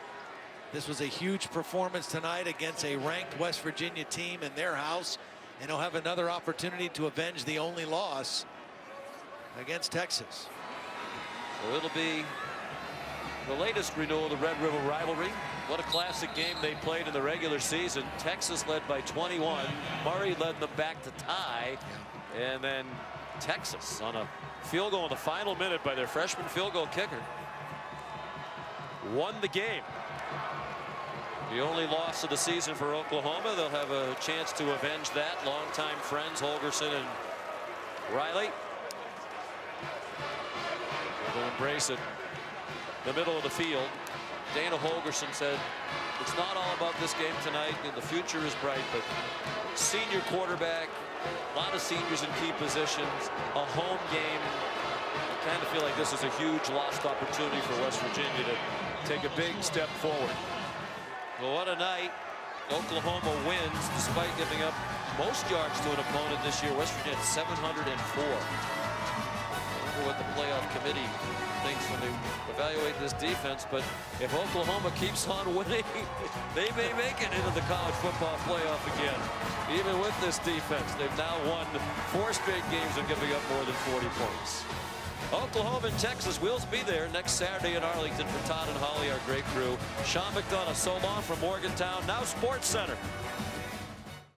S4: This was a huge performance tonight against a ranked West Virginia team in their house, and he'll have another opportunity to avenge the only loss against Texas.
S5: Well, it'll be the latest renewal of the Red River rivalry. What a classic game they played in the regular season. Texas led by 21. Murray led them back to tie, and then Texas on a field goal in the final minute by their freshman field goal kicker won the game. The only loss of the season for Oklahoma. They'll have a chance to avenge that. Longtime friends Holgerson and Riley. They'll embrace it. The middle of the field. Dana Holgerson said it's not all about this game tonight, and the future is bright, but senior quarterback, a lot of seniors in key positions, a home game. I kind of feel like this is a huge lost opportunity for West Virginia to take a big step forward. Well, what a night. Oklahoma wins despite giving up most yards to an opponent this year. West Virginia had 704. I wonder what the playoff committee thinks when they evaluate this defense, but if Oklahoma keeps on winning, they may make it into the college football playoff again. Even with this defense, they've now won 4 straight games and giving up more than 40 points. Oklahoma and Texas will be there next Saturday in Arlington for Todd and Holly, our great crew. Sean McDonough, so long from Morgantown, now Sports Center.